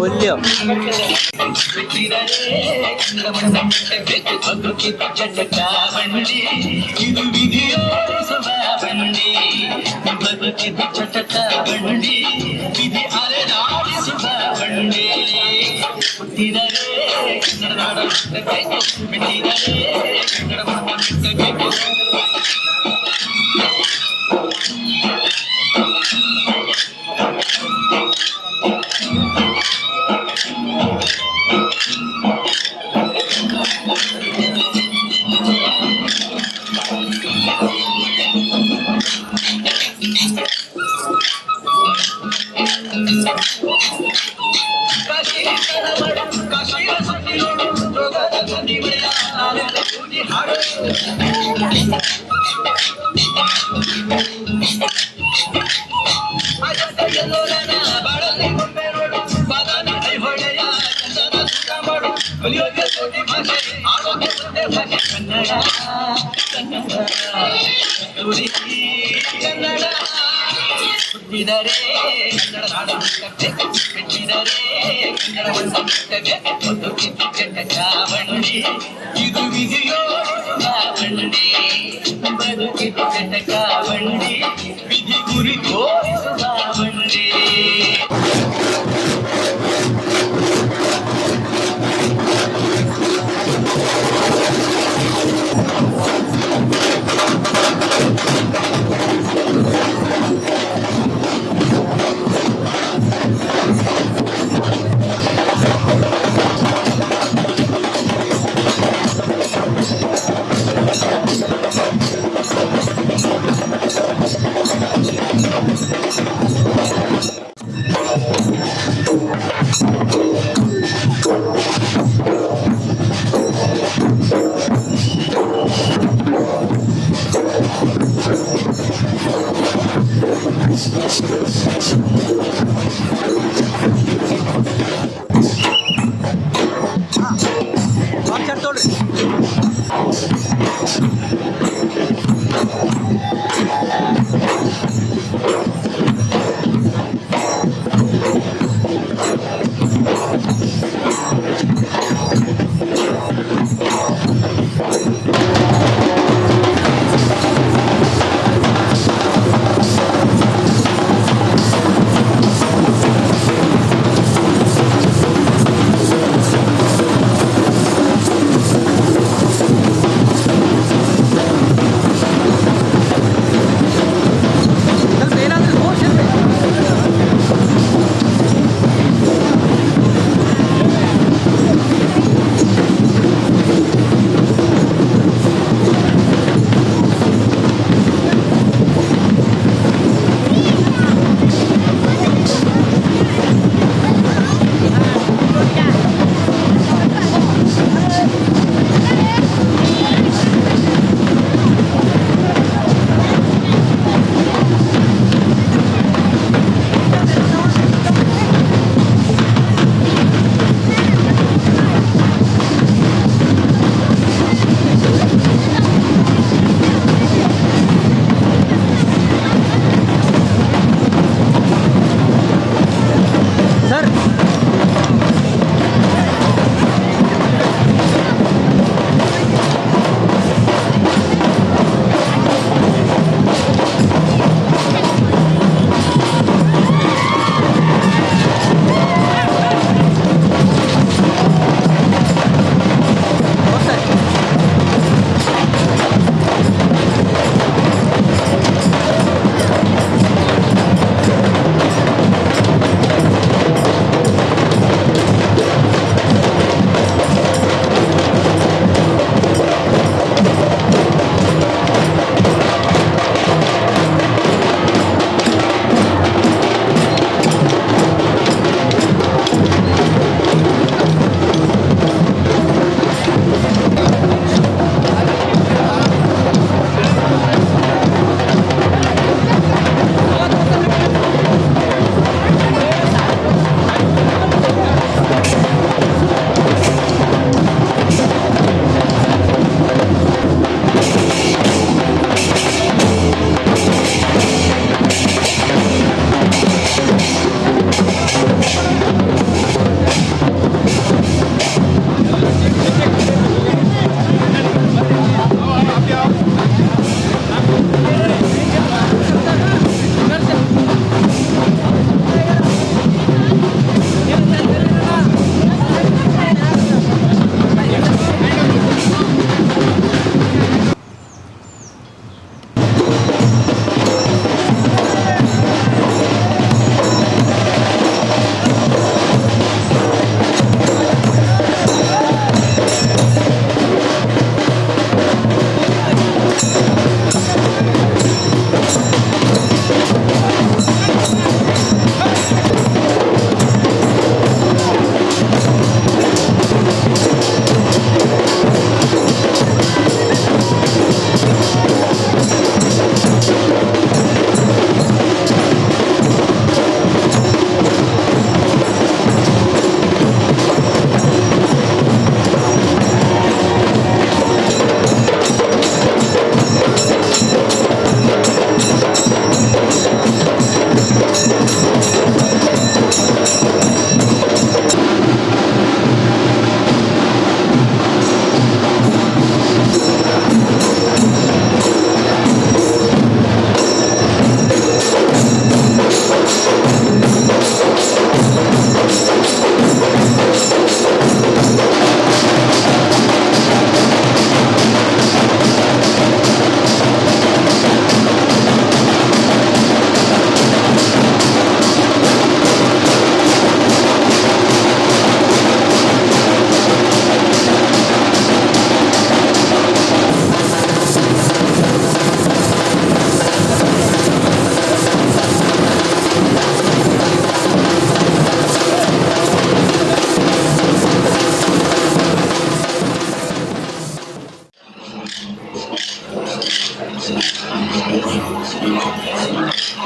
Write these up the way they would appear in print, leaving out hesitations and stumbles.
Julio.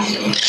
Thank you so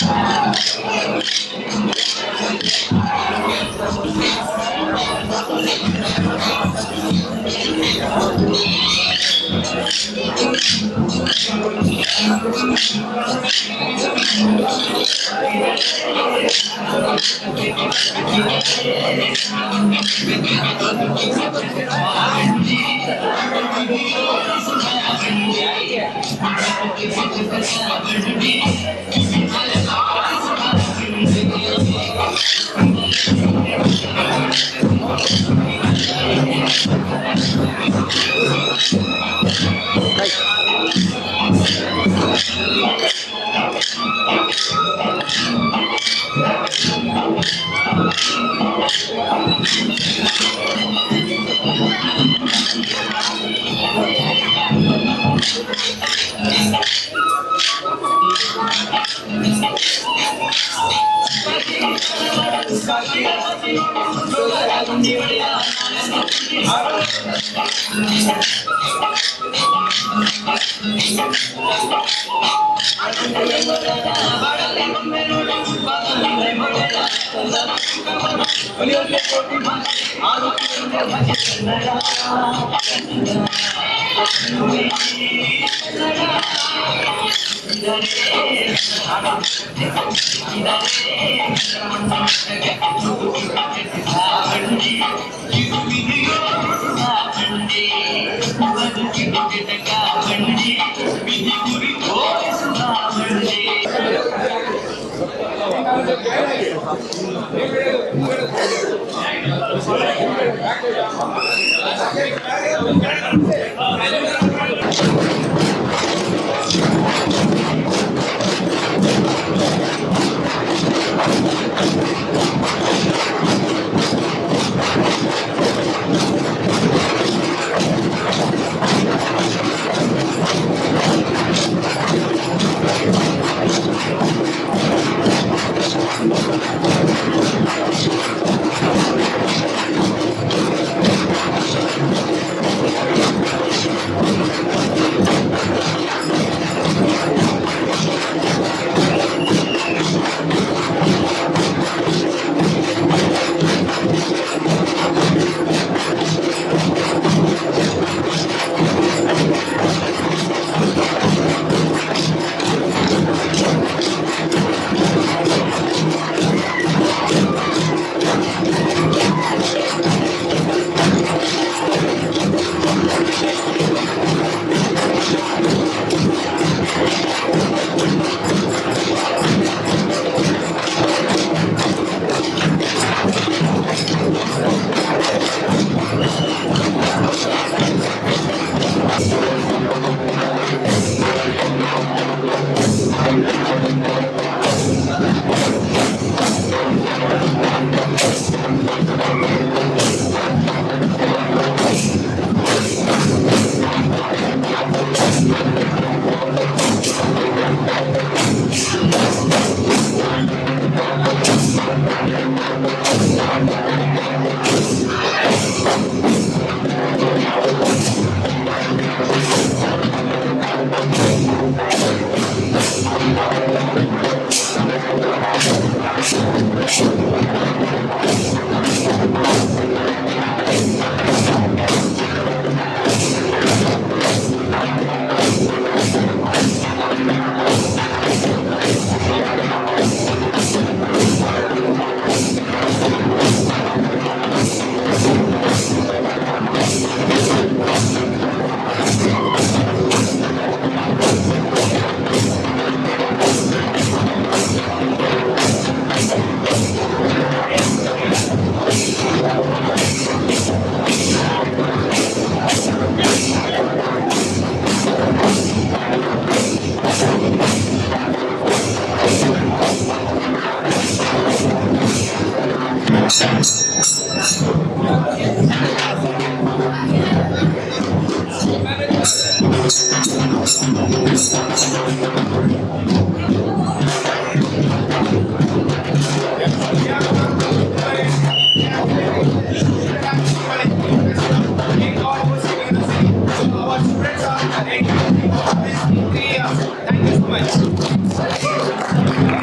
much.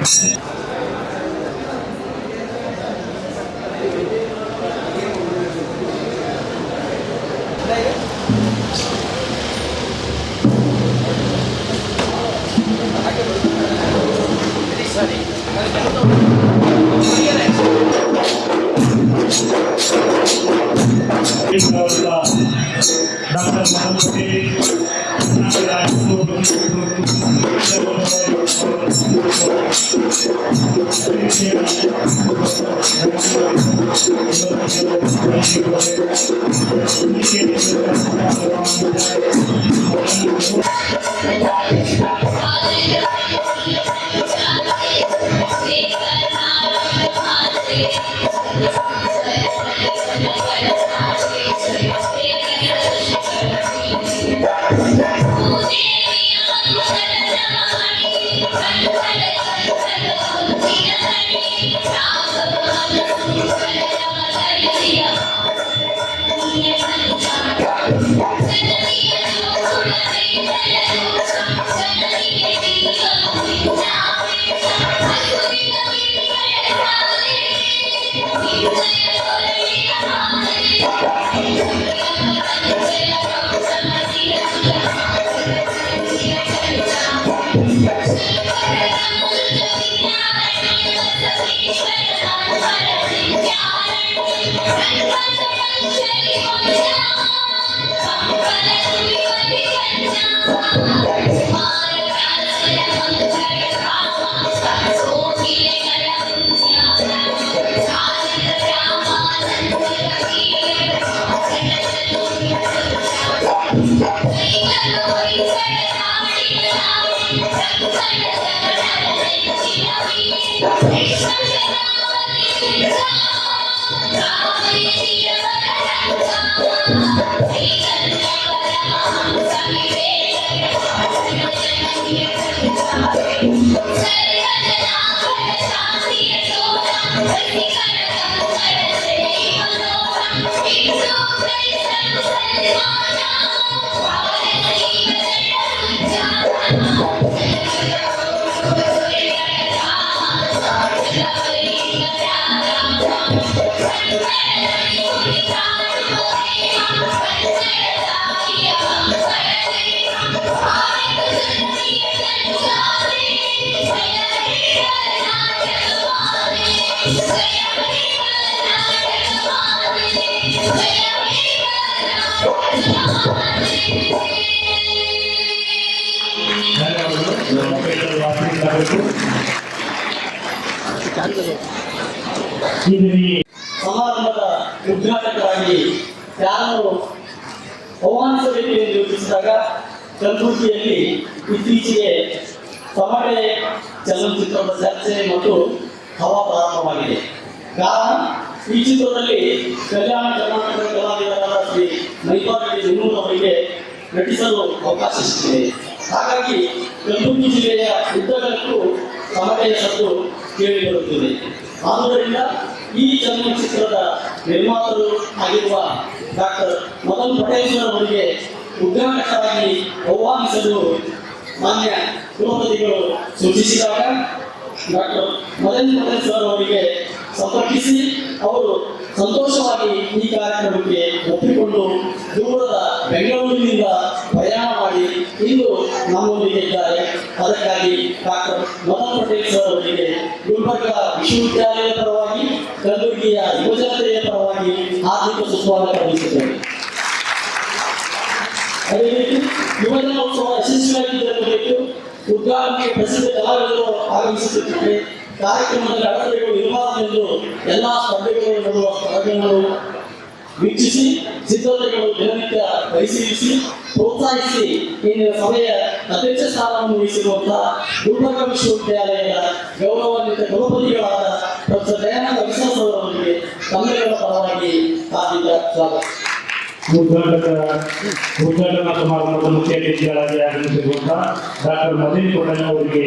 ಸಮಾರಂಭದ ಉದ್ಘಾಟಕರಾಗಿ ಯಾರನ್ನು ಆಹ್ವಾನಿಸಬೇಕು ಎಂದು ಯೋಚಿಸಿದಾಗ ಕಲಬುರಗಿಯಲ್ಲಿ ಇತ್ತೀಚೆಗೆ ತಮಟೆ ಚಲನಚಿತ್ರದ ಚರ್ಚೆ ಮತ್ತು ಹವಾ ಪ್ರಾರಂಭವಾಗಿದೆ. ಕಾರಣ ಈ ಚಿತ್ರದಲ್ಲಿ ಕಲ್ಯಾಣ ಕರ್ನಾಟಕದ ಕಲಾವಿದರಾದ ಶ್ರೀ ಮೈಪಾಟಿ ಜನ್ನೂರ್ ಅವರಿಗೆ ನಟಿಸಲು ಅವಕಾಶ ಸಿಕ್ಕಿದೆ. ಹಾಗಾಗಿ ಕಲಬುರಗಿ ಜಿಲ್ಲೆಯ ಉದ್ದಗಲಕ್ಕೂ ತಮಟೆಯ ಸದ್ದು ಕೇಳಿಬರುತ್ತಿದೆ. ಆದುದರಿಂದ ಈ ಚಲನಚಿತ್ರದ ನಿರ್ಮಾತರು ಆಗಿರುವ ಡಾಕ್ಟರ್ ಮದನ್ ಪಟೇಲ್ ಅವರಿಗೆ ಉದ್ಘಾಟಕರಾಗಿ ಆಹ್ವಾನಿಸಲು ಮಾನ್ಯ ಕುಲಪತಿಗಳು ಸೂಚಿಸಿದಾಗ ಡಾಕ್ಟರ್ ಮದನ್ ಪಟೇಲ್ ಸರ್ ಅವರಿಗೆ ಸಂಪರ್ಕಿಸಿ ಅವರು ಸಂತೋಷವಾಗಿ ಈ ಕಾರ್ಯಕ್ರಮಕ್ಕೆ ಒಪ್ಪಿಕೊಂಡು ದೂರದ ಬೆಂಗಳೂರಿನಿಂದ ಪ್ರಯಾಣ ಮಾಡಿ ಇಂದು ನಮ್ಮೊಂದಿಗೆ ಇದ್ದಾರೆ. ಅದಕ್ಕಾಗಿ ಡಾಕ್ಟರ್ ಮದನ್ ಪಟೇಲ್ ಸರ್ ಅವರಿಗೆ ಗುಲ್ಬರ್ಗ ವಿಶ್ವವಿದ್ಯಾಲಯದ ಪರವಾಗಿ ಕಲಬುರಗಿಯ ಯುವಜನತೆಯ ಪರವಾಗಿ ಹಾರ್ದಿಕ ಸುಸ್ವಾಗತ ಬಯಸುತ್ತೇವೆ. ಅದೇ ರೀತಿ ಯುವಜನೋತ್ಸವ ಯಶಸ್ವಿಯಾಗಿ ಜರುಗಬೇಕು. ಉದ್ಘಾಟನೆಗೆ ಪ್ರಸಿದ್ಧ ಕಲಾವಿದರು ಆಗಮಿಸುತ್ತಿದ್ದಾರೆ. ಕಾರ್ಯಕ್ರಮದಲ್ಲಿ ಅಡೆತಡೆಗಳು ಇರಬಾರದೆಂದು ಎಲ್ಲ ಸ್ಪರ್ಧೆಗಳು ಬರುವ ಸ್ಪರ್ಧೆಗಳು ವೀಕ್ಷಿಸಿ ಸಿದ್ಧತೆಗಳು ದಿನನಿತ್ಯ ಪರಿಶೀಲಿಸಿ ಪ್ರೋತ್ಸಾಹಿಸಿ ಇಂದಿನ ಸಭೆಯ ಅಧ್ಯಕ್ಷ ಸ್ಥಾನವನ್ನು ವಹಿಸಿರುವಂತಹ ಗುಲ್ಬರ್ಗ ವಿಶ್ವವಿದ್ಯಾಲಯದ ಗೌರವಾನ್ವಿತ ಕುಲಪತಿಗಳಾದ ಪ್ರೊಫೆಸರ್ ದಯಾನಂದ ವಿಶ್ವಾಸ್ ಅವರವರಿಗೆ ತಮ್ಮೆಲ್ಲರ ಪರವಾಗಿ ಹಾರ್ದಿಕ ಸ್ವಾಗತ. ಉದ್ಘಾಟನಾ ಸಮಾರಂಭದ ಮುಖ್ಯ ಅತಿಥಿಗಳಾಗಿ ಆಗಮಿಸಿರುವಂತಹ ಡಾಕ್ಟರ್ ಮದನ್ ಪಟೇಲ್ ಅವರಿಗೆ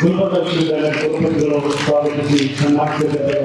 ಗುಲ್ಬರ್ಗ ವಿಶ್ವವಿದ್ಯಾಲಯದ ಕುಲಪತಿಗಳು ಸ್ವಾಗತಿಸಿ ಸನ್ಮಾನಿಸಿದ್ದಾರೆ.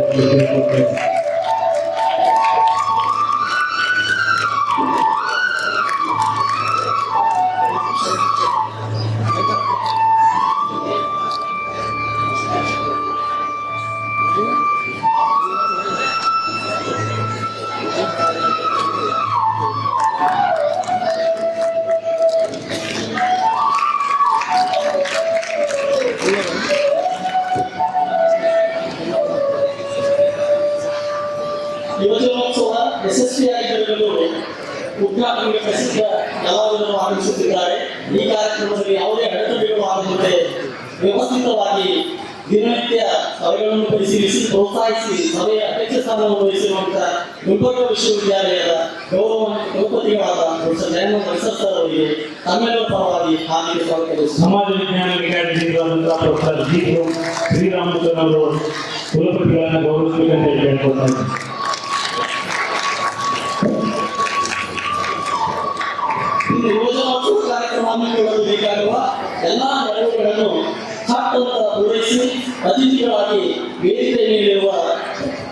ಯುವಜನೋತ್ಸವ ಯಶಸ್ವಿಯಾಗಿ ಜರುಗಲು ಉದ್ಘಾಟನೆಗೆ ಪ್ರಸಿದ್ಧ ಕಲಾವಿದರು ಆಗಮಿಸುತ್ತಿದ್ದಾರೆ. ಈ ಕಾರ್ಯಕ್ರಮದಲ್ಲಿ ಯಾವುದೇ ಅಡೆತಡೆಗಳು ಆಗದಂತೆ ವ್ಯವಸ್ಥಿತವಾಗಿ ದಿನನಿತ್ಯ ಸಭೆಗಳನ್ನು ಪರಿಶೀಲಿಸಿ ಪ್ರೋತ್ಸಾಹಿಸಿ ಸಭೆಯ ಅಧ್ಯಕ್ಷ ಸ್ಥಾನವನ್ನು ವಹಿಸಿರುವಂತಹ ಗುಲ್ಬರ್ಗ ವಿಶ್ವವಿದ್ಯಾಲಯದ ಗೌರವಪತಿಗಳಾದ ಪ್ರೊಫೆಸರ್ ಜಯಮೋಹನ್ ಪ್ರಸಾದ್ ಸರ್ ಅವರಿಗೆ ತಮ್ಮೆಲ್ಲರ ಪರವಾಗಿ ಹಾರ್ದಿಕ ಸ್ವಾಗತ. ಸಮಾಜ ವಿಜ್ಞಾನ ವಿದ್ಯಾರ್ಥಿಗಳಾದಂತಹ ಪ್ರೊಫೆಸರ್ ಜಿ ಶ್ರೀರಾಮಚಂದ್ರ ಅವರು ಕುಲಪತಿಗಳನ್ನು ಗೌರವಿಸಬೇಕಂತ ಹೇಳಿ ಕೇಳ್ಕೊಳ್ತಾ ಇದ್ದಾರೆ. ಯುವಜನೋತ್ಸವ ಕಾರ್ಯಕ್ರಮ ಹಮ್ಮಿಕೊಳ್ಳಲು ಬೇಕಾಗುವ ಎಲ್ಲ ನೆರವುಗಳನ್ನು ಹಕ್ಕನ್ನು ಪೂರೈಸಿ ಅತಿಥಿಗಳಾಗಿ ವೇದಿಕೆ ನೀಡಿರುವ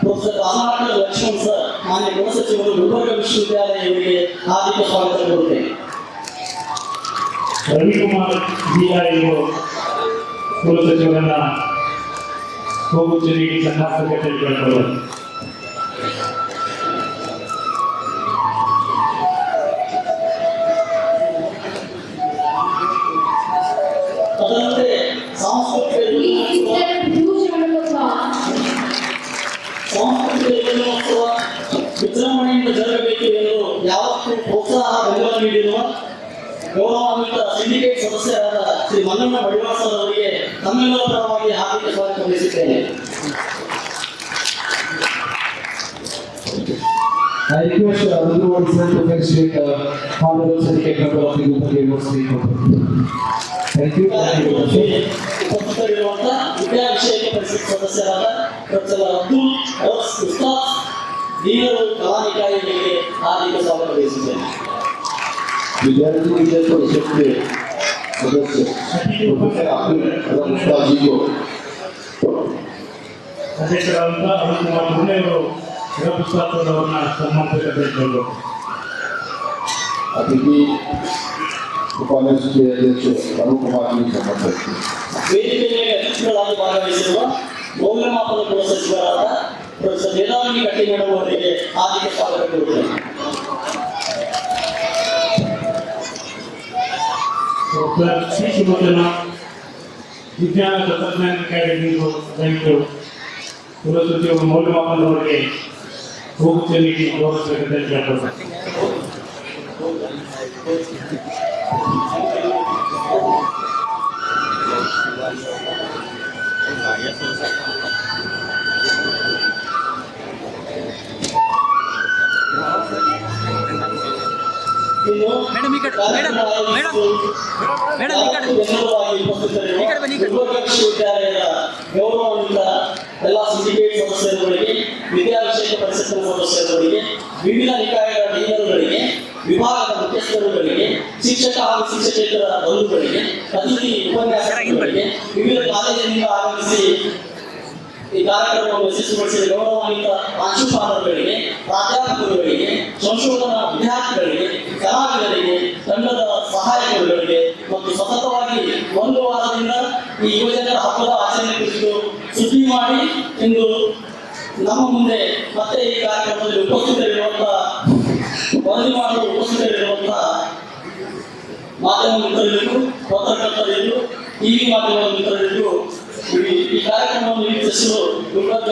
ಪ್ರೊಫೆಸರ್ ರಾಮನಾಥ ಲಕ್ಷ್ಮಣ್ ಸರ್, ಮಾನ್ಯ ಗೃಹ ಸಚಿವರು, ಗುಲ್ಬರ್ಗ ವಿಶ್ವವಿದ್ಯಾಲಯ ಇವರಿಗೆ ಹಾರ್ದಿಕ ಸ್ವಾಗತ ಕೋರುತ್ತೇನೆ. ರವಿಕುಮಾರ್ ಜಿಲ್ಲಾಯಿಗಳು ಕುಲಸಚಿವರನ್ನ ಹೋಗುಚ್ಚು ನೀಡಿ ಸನ್ಮಾನಿಸಬೇಕಂತ ಕೇಳ್ಕೊಳ್ಳೋದು. ಅದರಂತೆ ಸಾಂಸ್ಕೃತಿಕ ಯುವಜನೋತ್ಸವ ವಿಜೃಂಭಣೆಯಿಂದ ಜರುಗಬೇಕು ಎಂದು ಯಾವತ್ತೂ ಪ್ರೋತ್ಸಾಹ ಬೆಂಬಲ ನೀಡಿರುವ ಗೌರವಾನ್ವಿತ ಸಿಂಡಿಕೇಟ್ ಸದಸ್ಯರಾದ ಶ್ರೀ ಮಲ್ಲಣ್ಣ ಬಡಿವಾಸ ಅವರಿಗೆ ತಮ್ಮೆಲ್ಲರ ಪರವಾಗಿ ಹಾರ್ದಿಕ ಸ್ವಾಗತ ಬಯಸುತ್ತೇನೆ. I request Rudra Sir to felicitate Honorable Syndicate Member of the Gulbarga University. Thank you. ಉಪಸ್ಥಿತರಿರುವಂತಹ ವಿದ್ಯಾವಿಷಯಕ ಪರಿಷತ್ ಸದಸ್ಯರಾದ ಪ್ರೊಫೆಸರ್ ಅಬ್ದುಲ್ ಉಸ್ತಾದ್ ದೀನರು ಕಲಾನಿಕಾಯಿಗಳಿಗೆ ಹಾರ್ದಿಕ ಸ್ವಾಗತ ಬಯಸುತ್ತೇನೆ. विद्यार्थी विद्या परिषद के सदस्य प्रोफेसर अब्दुल उस्ताद जी को ಅಧ್ಯಕ್ಷರಾದಂತಹ ಅರುಣ್ ಕುಮಾರ್ ಮುನ್ನೆ ಅವರು ಅವರನ್ನ ಸನ್ಮಾನಿಸಬೇಕು. अतिथि उपाध्यक्ष के अध्यक्ष अरुण कुमार जी समर्पित ವೇದಿಕೆಯಲ್ಲಿ ಅತಿಥಿಗಳಾಗಿ ಭಾಗವಹಿಸಿರುವ ಮೌಲ್ಯಮಾಪನ ಕುಲ ಸಚಿವರಾದ ಪ್ರೊಫೆಸರ್ ವೇದಾಂಗಿ ಕಟ್ಟಿ ಮೇಡಮ್ ಅವರಿಗೆ ಹಾರ್ದಿಕ ಸ್ವಾಗತ ಕೋರುತ್ತೇನೆ. ಡಾಕ್ಟರ್ ಸಿ ಸುಮೋಚನ ವಿಜ್ಞಾನ ತಂತ್ರಜ್ಞಾನ ಅಕಾಡೆಮಿಗಳು ಬೆಂಗಳೂರು ಕುಲಸಚಿವ ಮೌಲ್ಯಮಾಪನ ಅವರಿಗೆ ಹೋಗುಚ್ಚು ನೀಡಿ ಗೌರವಿಸಬೇಕಂತ ಕೇಳ್ಕೊಳ್ತಾರೆ. ಇನ್ನು ಗುಲ್ಬರ್ಗ ವಿಶ್ವವಿದ್ಯಾಲಯದ ಗೌರವಾನ್ವಿತ ಎಲ್ಲ ಸಿಂಡಿಕೇಟ್ ಸದಸ್ಯರುಗಳಿಗೆ, ವಿದ್ಯಾವಿಷಯಕ ಪರಿಷತ್ತಿನ ಸದಸ್ಯರುಗಳಿಗೆ, ವಿವಿಧ ನಿಕಾಯಗಳ ಡೀನರುಗಳಿಗೆ, ವಿಭಾಗದ ಮುಖ್ಯಸ್ಥರುಗಳಿಗೆ, ಶಿಕ್ಷಕ ಹಾಗೂ ಶಿಕ್ಷಕೇತರ ಬಂಧುಗಳಿಗೆ, ಅತಿಥಿ ಉಪನ್ಯಾಸಕರಿಗೆ, ವಿವಿಧ ಕಾಲೇಜಿನಿಂದ ಆಗಮಿಸಿ ಈ ಕಾರ್ಯಕ್ರಮವನ್ನು ಯಶಸ್ವಿಗೊಳಿಸಿದ ಗೌರವಾನ್ವಿತ ಪ್ರಾಂಶುಪಾಲರುಗಳಿಗೆ, ಪ್ರಾಧ್ಯಾಪಕರುಗಳಿಗೆ, ಸಂಶೋಧನಾ ವಿದ್ಯಾರ್ಥಿಗಳಿಗೆ, ಕಲಾವಿದರಿಗೆ, ತಂಡದ ಸಹಾಯಕರುಗಳಿಗೆ ಮತ್ತು ಸತತವಾಗಿ ಒಂದು ವಾರದಿಂದ ಈ ಯುವಜನರ ಹಬ್ಬದ ಆಚರಣೆ ಕುರಿತು ಸುದ್ದಿ ಮಾಡಿ ಇಂದು ನಮ್ಮ ಮುಂದೆ ಮತ್ತೆ ಈ ಕಾರ್ಯಕ್ರಮದಲ್ಲಿ ವರದಿ ಮಾಡಲು ಉಪಸ್ಥಿತರಿರುವಂತಹ ಮಾಧ್ಯಮ ಮಿತ್ರರಿಗೂ, ಪತ್ರಕರ್ತರಿಗೂ, ಟಿವಿ ಮಾಧ್ಯಮದ ಮಿತ್ರರಿಗೂ ಈ ಕಾರ್ಯಕ್ರಮವನ್ನು ವೀಕ್ಷಿಸಲು ಗುಲ್ಬರ್ಗ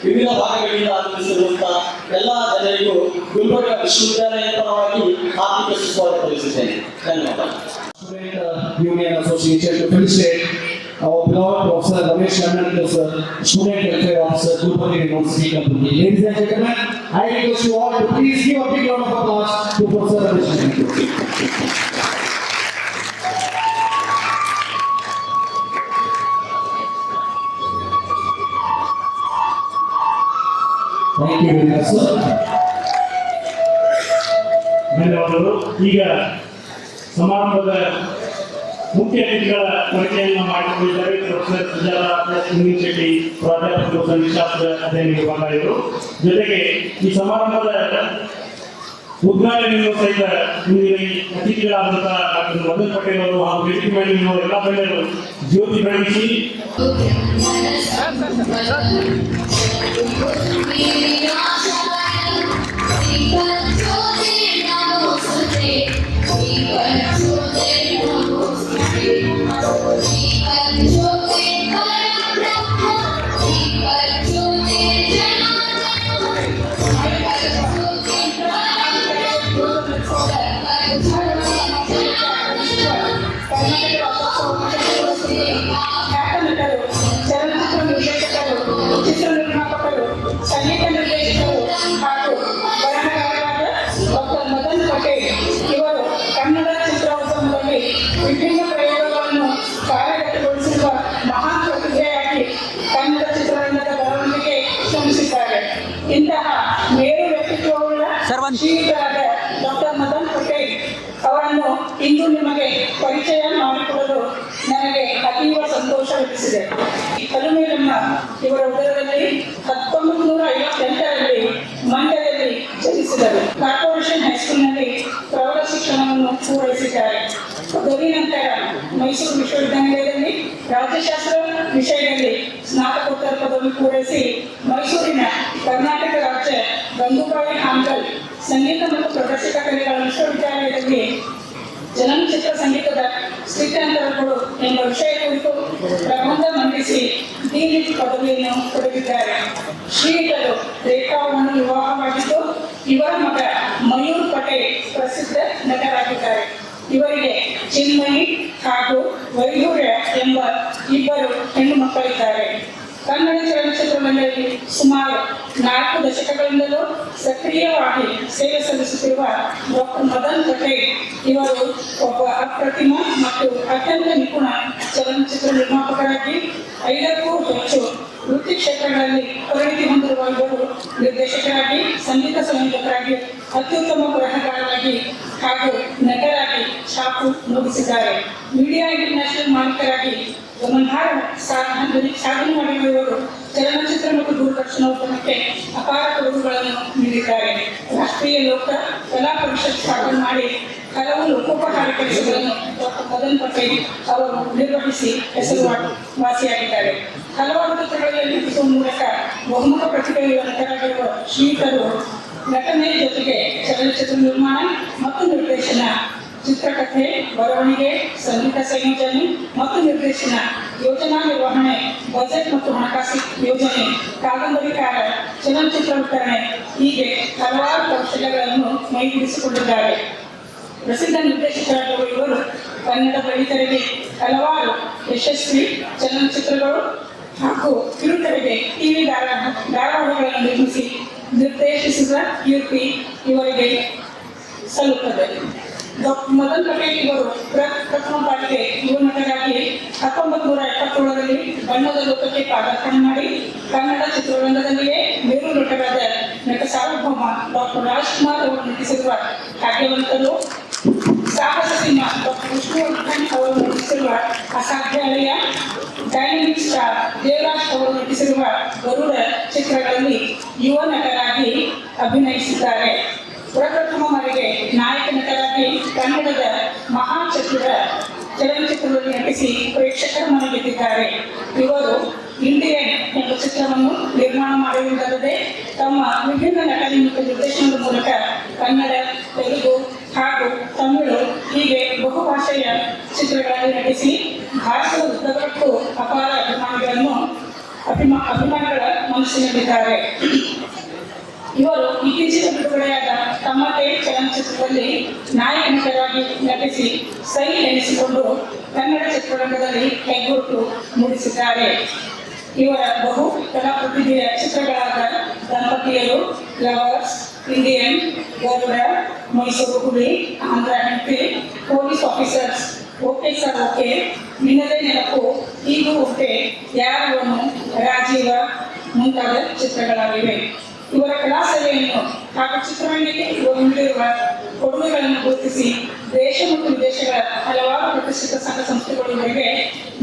ವಿವಿಧ ಭಾಗಗಳಿಂದ ಆಗಮಿಸಿರುವಂತಹ ಎಲ್ಲ ಜನರಿಗೂ ಗುಲ್ಬರ್ಗ ವಿಶ್ವವಿದ್ಯಾಲಯದ ಪರವಾಗಿ ಹಾರ್ದಿಕ ಸ್ವಾಗತ ಬಯಸುತ್ತೇನೆ. ಧನ್ಯವಾದ. Union Association to felicitate our beloved Professor Ramesh Kannan, Student Welfare Officer, Gulbarga University Company. Ladies and gentlemen, I request you all to please give a big round of applause to Professor Ramesh Kannan. Thank you very much, sir. ಧನ್ಯವಾದಗಳು. ಈಗ ಸಮಾರಂಭದ ಮುಖ್ಯ ಅತಿಥಿಗಳ ಪರಿಚಯವನ್ನು ಮಾಡಿಕೊಂಡಿದ್ದಾರೆ professor Sujata Sunil Shetty, ಪ್ರಾಧ್ಯಾಪಕರು ಸಂಖ್ಯಾಶಾಸ್ತ್ರ ಅಧ್ಯಯನ ವಿಭಾಗ ಇವರು. ಜೊತೆಗೆ ಈ ಸಮಾರಂಭದ ಉದ್ಘಾಟನೆಯನ್ನು ಸಹಿತ ಇಂದಿನ ಅತಿಥಿಗಳಾದಂತಹ ಡಾಕ್ಟರ್ ಮದನ್ ಪಟೇಲ್ ಅವರು ಹಾಗೂ ವೇದಿಕೆ ಮೇಲಿನ ಎಲ್ಲ ಗಣ್ಯರು ಜ್ಯೋತಿ ಬೆಳಗಿಸಿ ಇಂತಹ ಮೇರು ವ್ಯಕ್ತಿತ್ವವುಳ್ಳ ಶ್ರೀಯುತರಾದ ಡಾಕ್ಟರ್ ಮದನ್ ಪಟೇಲ್ ಅವರನ್ನು ಇಂದು ನಿಮಗೆ ಪರಿಚಯ ಮಾಡಿಕೊಡಲು ನನಗೆ ಅತೀವ ಸಂತೋಷವೆನಿಸಿದೆ. ಕಲುಮೇಲಮ್ಮ ಇವರ ಉದರದಲ್ಲಿ 1958ರಲ್ಲಿ ಮಂಡ್ಯದಲ್ಲಿ ಜನಿಸಿದರು. ಕಾರ್ಪೊರೇಷನ್ ಹೈಸ್ಕೂಲ್ನಲ್ಲಿ ಪ್ರೌಢ ಶಿಕ್ಷಣವನ್ನು ಪೂರೈಸಿದ್ದಾರೆ. ಪದವಿ ನಂತರ ಮೈಸೂರು ವಿಶ್ವವಿದ್ಯಾನಿಲಯದಲ್ಲಿ ರಾಜ್ಯಶಾಸ್ತ್ರ ವಿಷಯದಲ್ಲಿ ಸ್ನಾತಕೋತ್ತರ ಪದವಿ ಪೂರೈಸಿ ಮೈಸೂರಿನ ಕರ್ನಾಟಕ ರಾಜ್ಯ ಗಂಗೂಬಾಯಿ ಹಾನ್ಗಲ್ ಸಂಗೀತ ಮತ್ತು ಪ್ರದರ್ಶಕ ಕಲೆಗಳ ವಿಶ್ವವಿದ್ಯಾಲಯದಲ್ಲಿ ಚಲನಚಿತ್ರ ಸಂಗೀತದ ಸ್ಥಿತ್ಯಂತರಗಳು ಎಂಬ ವಿಷಯ ಕುರಿತು ಪ್ರಬಂಧ ಮಂಡಿಸಿ ಡಿ.ಲಿಟ್ ಪದವಿಯನ್ನು ಪಡೆದಿದ್ದಾರೆ. ಶ್ರೀಯುತರು ರೇಖಾವನ್ನು ವಿವಾಹವಾಗಿದ್ದು ಇವರ ಮಗ ಮಯೂರ್ ಪಟೇಲ್ ಪ್ರಸಿದ್ಧ ನಟರಾಗಿದ್ದಾರೆ. ಇವರಿಗೆ ಚಿನ್ಮಯಿ ಹಾಗೂ ವೈಢೂರ್ಯ ಎಂಬ ಇಬ್ಬರು ಹೆಣ್ಣು ಮಕ್ಕಳಿದ್ದಾರೆ. ಕನ್ನಡ ಚಲನಚಿತ್ರಗಳಲ್ಲಿ ಸುಮಾರು 4 ದಶಕಗಳಿಂದಲೂ ಸಕ್ರಿಯವಾಗಿ ಸೇವೆ ಸಲ್ಲಿಸುತ್ತಿರುವ ಡಾಕ್ಟರ್ ಮದನ್ ಪಟೇಲ್ ಇವರು ಒಬ್ಬ ಅಪ್ರತಿಮ ಮತ್ತು ಅತ್ಯಂತ ನಿಪುಣ ಚಲನಚಿತ್ರ ನಿರ್ಮಾಪಕರಾಗಿ 5ಕ್ಕೂ ಹೆಚ್ಚು ವೃತ್ತಿ ಕ್ಷೇತ್ರಗಳಲ್ಲಿ ಪರಿಣಿತಿ ಹೊಂದಿರುವ ಇವರು ನಿರ್ದೇಶಕರಾಗಿ, ಸಂಗೀತ ಸಂಯೋಜಕರಾಗಿ, ಅತ್ಯುತ್ತಮ ಬರಹಗಾರರಾಗಿ ಹಾಗೂ ನಟರಾಗಿ ಛಾಪು ಮೂಡಿಸಿದ್ದಾರೆ. ಮೀಡಿಯಾ ಇಂಟರ್ನ್ಯಾಷನಲ್ ಮಾಲೀಕರಾಗಿ ಗಮನಾರ್ಹ ಸಾಧನೆ ಮಾಡಿರುವವರು ಚಲನಚಿತ್ರ ಮತ್ತು ದೂರದರ್ಶನ ಉದ್ಯಮಕ್ಕೆ ಅಪಾರ ಕೊಡುಗೆಗಳನ್ನು ನೀಡಿದ್ದಾರೆ. ರಾಷ್ಟ್ರೀಯ ಲೋಕ ಕಲಾ ಪರಿಷತ್ ಸ್ಥಾಪನೆ ಮಾಡಿ ಹಲವು ಲೋಕೋಪಕಾರಿ ಕೆಲಸಗಳನ್ನು ಡಾಕ್ಟರ್ ಮದನ್ ಪಟೇಲ್ ಅವರು ನಿರ್ವಹಿಸಿ ಹೆಸರುವಾಸಿಯಾಗಿದ್ದಾರೆ. ಹಲವಾರು ಚಿತ್ರಗಳಲ್ಲಿ ನಟಿಸುವ ಮೂಲಕ ಬಹುಮುಖ ಪ್ರತಿಭೆಯುಳ್ಳ ನಟರಾಗಿರುವ ಶ್ರೀಯುತರು ನಟನೆ ಜೊತೆಗೆ ಚಲನಚಿತ್ರ ನಿರ್ಮಾಣ ಮತ್ತು ನಿರ್ದೇಶನ, ಚಿತ್ರಕಥೆ, ಬರವಣಿಗೆ, ಸಂಗೀತ ಸಂಯೋಜನೆ ಮತ್ತು ನಿರ್ದೇಶನ, ಯೋಜನಾ ನಿರ್ವಹಣೆ, ಬಜೆಟ್ ಮತ್ತು ಹಣಕಾಸು ಯೋಜನೆ, ಕಾದಂಬರಿಕಾರ, ಚಲನಚಿತ್ರ ವಿತರಣೆ ಹೀಗೆ ಹಲವಾರು ಕೌಶಲ್ಯಗಳನ್ನು ಮೈಗೂಡಿಸಿಕೊಂಡಿದ್ದಾರೆ. ಪ್ರಸಿದ್ಧ ನಿರ್ದೇಶಕರಾಗಿರುವ ಇವರು ಕನ್ನಡ ಬೆಳ್ಳಿತೆರೆಗೆ ಹಲವಾರು ಯಶಸ್ವಿ ಚಲನಚಿತ್ರಗಳು ಹಾಗೂ ಕಿರುತೆರೆಗೆ ಟಿವಿ ಧಾರಾವಾಹಿಗಳನ್ನು ನಿರ್ಮಿಸಿ ನಿರ್ದೇಶಿಸಿದ ಕೀರ್ತಿ ಇವರಿಗೆ ಸಲ್ಲುತ್ತದೆ. ಡಾಕ್ಟರ್ ಮದನ್ ಪಟೇಲ್ ಇವರು ಪ್ರಥಮ ಬಾರಿಗೆ ಯುವ ನಟರಾಗಿ 1977ರಲ್ಲಿ ಬಣ್ಣದ ಲೋಕಕ್ಕೆ ಪಾದಾರ್ಪಣೆ ಮಾಡಿ ಕನ್ನಡ ಚಿತ್ರರಂಗದಲ್ಲಿಯೇ ಮೇರು ನಟರಾದ ನಟ ಸಾರ್ವಭೌಮ ಡಾಕ್ಟರ್ ರಾಜ್ಕುಮಾರ್ ಅವರು ನಟಿಸಿರುವ ಭಾಗ್ಯವಂತರು, ಸಾಹಸ ಸಿಂಹ ಡಾಕ್ಟರ್ ವಿಷ್ಣುವರ್ಧನ್ ಅವರು ನಟಿಸಿರುವ ಅಸಾಧ್ಯಾಲಯ, ಡೈನಮಿಕ್ ಸ್ಟಾರ್ ದೇವರಾಜ್ ಅವರು ನಟಿಸಿರುವ ಗರುಡ ಚಿತ್ರಗಳಲ್ಲಿ ಯುವ ನಟರಾಗಿ ಅಭಿನಯಿಸಿದ್ದಾರೆ. ಪ್ರಪ್ರಥಮ ಬಾರಿಗೆ ನಾಯಕ ನಟರಾಗಿ ಕನ್ನಡದ ಮಹಾಚತುರ ಚಲನಚಿತ್ರದಲ್ಲಿ ನಟಿಸಿ ಪ್ರೇಕ್ಷಕರ ಮನ ಗೆದ್ದಿದ್ದಾರೆ. ಇವರು ಇಂಡಿಯನ್ ಎಂಬ ಚಿತ್ರವನ್ನು ನಿರ್ಮಾಣ ಮಾಡಿರುವುದಲ್ಲದೆ ತಮ್ಮ ವಿಭಿನ್ನ ನಟನೆ ಮತ್ತು ನಿರ್ದೇಶನದ ಮೂಲಕ ಕನ್ನಡ, ತೆಲುಗು ಹಾಗೂ ತಮಿಳು ಹೀಗೆ ಬಹುಭಾಷೆಯ ಚಿತ್ರಗಳಲ್ಲಿ ನಟಿಸಿ ಭಾರತದ ಉದ್ದಗಲಕ್ಕೂ ಅಪಾರ ಅಭಿಮಾನಿಗಳ ಮನಸ್ಸಿನಲ್ಲಿದ್ದಾರೆ. ಇವರು ಇತ್ತೀಚಿನ ಬಿಡುಗಡೆಯಾದ ತಮ್ಮದೇ ಚಲನಚಿತ್ರದಲ್ಲಿ ನಾಯಕ ನಟರಾಗಿ ನಟಿಸಿ ಸೈ ಎನಿಸಿಕೊಂಡು ಕನ್ನಡ ಚಿತ್ರರಂಗದಲ್ಲಿ ಹೆಗ್ಗುರುತು ಮೂಡಿಸಿದ್ದಾರೆ. ಇವರ ಬಹು ಕಲಾ ಪ್ರತಿಭೆಯ ಚಿತ್ರಗಳಾದ ದಂಪತಿಯರು, ಲವರ್ಸ್, ಇಂಡಿಯನ್, ಗರುಡ, ಮೈಸೂರು ಹುಲಿ, ಆಂಧ್ರ ಹೆಂಡತಿ, police officers, okay sir okay, ನಿನ್ನದೇ ನೆನಪು, ಈಗೂ ಓಕೆ, ಯಾರವನು, ರಾಜೀವ ಮುಂತಾದ ಚಿತ್ರಗಳಾಗಿವೆ. ಇವರ ಕಲಾ ಸೇವೆಯನ್ನು ಹಾಗೂ ಚಿತ್ರರಂಗಕ್ಕೆ ಇವರು ನೀಡಿರುವ ಕೊಡುಗೆಗಳನ್ನು ಗುರುತಿಸಿ ದೇಶ ಮತ್ತು ವಿದೇಶಗಳ ಹಲವಾರು ಪ್ರತಿಷ್ಠಿತ ಸಂಘ ಸಂಸ್ಥೆಗಳು ಇವರಿಗೆ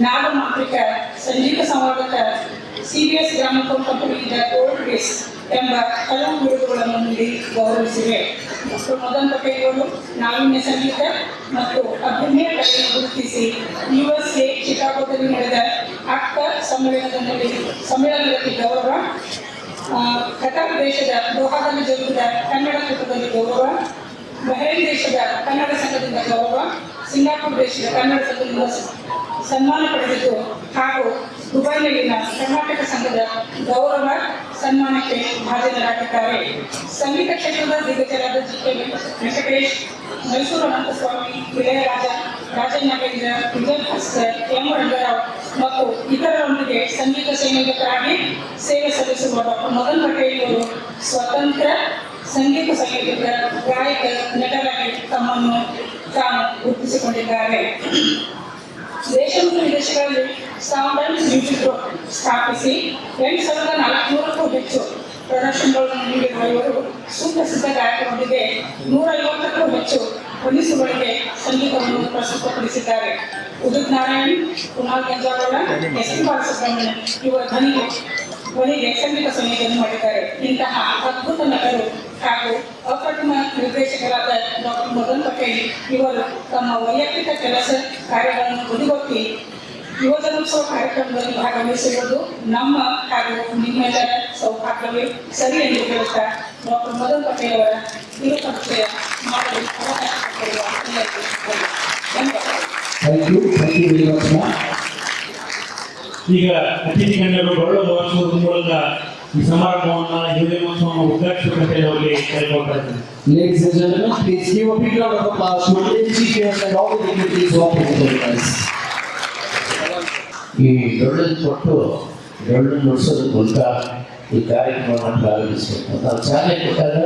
ನಾಗಮಾಂತ್ರಿಕ ಸಂಗೀತ ಸಂವಾದಕ, CBS ಗ್ರಾಮೋಫೋನ್ ಕಂಪನಿಯಿಂದ ಗೋಲ್ಡ್ ಡಿಸ್ಕ್ ಎಂಬ ಹಲವು ಬಿರುದುಗಳನ್ನು ನೀಡಿ ಗೌರವಿಸಿವೆ. ಡಾಕ್ಟರ್ ಮದನ್ ಪಟೇಲ್ ಅವರು ನಾವೀನ್ಯ ಸಂಗೀತ ಮತ್ತು ಅಭಿನಯ ಕಲೆಯನ್ನು ಗುರುತಿಸಿ USA ಚಿಕಾಗೋದಲ್ಲಿ ನಡೆದ ಅಕ್ಟರ್ ಸಮ್ಮೇಳನದಲ್ಲಿ ಗೌರವ, ಕತಾರ್ ದೇಶದ ದೋಹಾದಲ್ಲಿ ಜರುಗಿದ ಕನ್ನಡ ಕೂಟದಲ್ಲಿ ಗೌರವ, ಬಹ್ರೈನ್ ದೇಶದ ಕನ್ನಡ ಸಂಘದಿಂದ ಗೌರವ, ಸಿಂಗಾಪುರ್ ದೇಶದ ಕನ್ನಡ ಸಂಘದಿಂದ ಸನ್ಮಾನ ಪಡೆದಿದ್ದು ಹಾಗೂ ದುಬೈನಲ್ಲಿನ ಕರ್ನಾಟಕ ಸಂಘದ ಗೌರವ ಸನ್ಮಾನಕ್ಕೆ ಭಾಜನರಾಗಿದ್ದಾರೆ. ಸಂಗೀತ ಕ್ಷೇತ್ರದ ದಿಗ್ಗಜರಾದ G.K. ವೆಂಕಟೇಶ್, ಮೈಸೂರು ಅನಂತಸ್ವಾಮಿ, ಇಳೆಯರಾಜ, ರಾಜನಾಗೇಂದ್ರ, ವಿಜಯ ಭಾಸ್ಕರ್, M. ರಂಗರಾವ್ ಮತ್ತು ಇತರರೊಂದಿಗೆ ಸಂಗೀತ ಸಂಯೋಜಕರಾಗಿ ಸೇವೆ ಸಲ್ಲಿಸುವ ಡಾಕ್ಟರ್ ಮದನ್ ಪಟೇಲ್ ಅವರು ಸ್ವತಂತ್ರ ಸಂಗೀತ ಸಂಯೋಜಕ, ಗಾಯಕ, ನಟರಾಗಿ ತಮ್ಮನ್ನು ತಾನು ಗುರುತಿಸಿಕೊಂಡಿದ್ದಾರೆ. ದೇಶ ಮತ್ತು ವಿದೇಶಗಳಲ್ಲಿ ಸೌಂಡ್ ಅಂಡ್ ಮ್ಯೂಸಿಕ್ ಗ್ರೂಪ್ ಸ್ಥಾಪಿಸಿ 8,400ಕ್ಕೂ ಹೆಚ್ಚು ಪ್ರದರ್ಶನಗಳನ್ನು ನೀಡಿರುವ ಇವರು ಸುಪ್ರಸಿದ್ಧ ಗಾಯಕರೊಂದಿಗೆ 150ಕ್ಕೂ ಹೆಚ್ಚು ಒಲಿಸುಗಳಿಗೆ ಸಂಗೀತವನ್ನು ಪ್ರಸ್ತುತಪಡಿಸಿದ್ದಾರೆ. ಉದಿತ್ ನಾರಾಯಣ್, ಕುಮಾರ್ ಗಂಜಾಗೌಡ, ಎಸ್ ಪಿ ಬಾಲಸುಬ್ರಹ್ಮಣ್ಯಂ ಇವರ ಧ್ವನಿಗೆ ಸಂಗೀತ ಸಂಯೋಜನೆ ಮಾಡಿದ್ದಾರೆ. ಇಂತಹ ಅದ್ಭುತ ನಟರು ಹಾಗೂ ಅಪ್ರತಿಮ ನಿರ್ದೇಶಕರಾದ ಡಾಕ್ಟರ್ ಮದನ್ ಪಟೇಲ್ ಇವರು ತಮ್ಮ ವೈಯಕ್ತಿಕ ಕೆಲಸ ಕಾರ್ಯಗಳನ್ನು ಬದಿಗೊತ್ತಿ ಯುವಜನೋತ್ಸವ ಕಾರ್ಯಕ್ರಮದಲ್ಲಿ ಭಾಗವಹಿಸಿರುವುದು ನಮ್ಮ ಹಾಗೂ ನಿಮ್ಮೆಲ್ಲರ ಸೌಭಾಗ್ಯವೇ ಸರಿ ಎಂದು ಹೇಳುತ್ತಾ ಡಾಕ್ಟರ್ ಮದನ್ ಪಟೇಲ್ ಅವರ ಕಿರುಪರಿಚಯ ಮಾಡಲು ಅವಕಾಶ ಕೊಡುವ ಎಲ್ಲರಿಗೂ ಧನ್ಯವಾದಗಳು. Thank you very much, ma'am. ಈಗ ಅತಿಥಿ ಗಣ್ಯರು ಡೊಳ್ಳು ವಾರಿಸುವುದರ ಮೂಲಕ ಈ ಸಮಾರಂಭವನ್ನು ಯುವಜನೋತ್ಸವವನ್ನು ಉದ್ಘಾಟಿಸಬೇಕಂತ ಅವರಿಗೆ ಕೇಳಿಕೊಳ್ತಾ ಇದ್ದೀನಿ. Ladies and gentlemen, please give a big round of applause to the chief guests and all the dignitaries who are present with us. ಈ ಡೊಳ್ಳನ್ನು ಕೊಟ್ಟು ಡೊಳ್ಳು ನುಡಿಸೋದ್ರ ಮೂಲಕ ಈ ಕಾರ್ಯಕ್ರಮವನ್ನು ಪ್ರಾರಂಭಿಸಬೇಕು. ನಾವು ಚಾಲನೆ ಕೊಟ್ಟಾಗ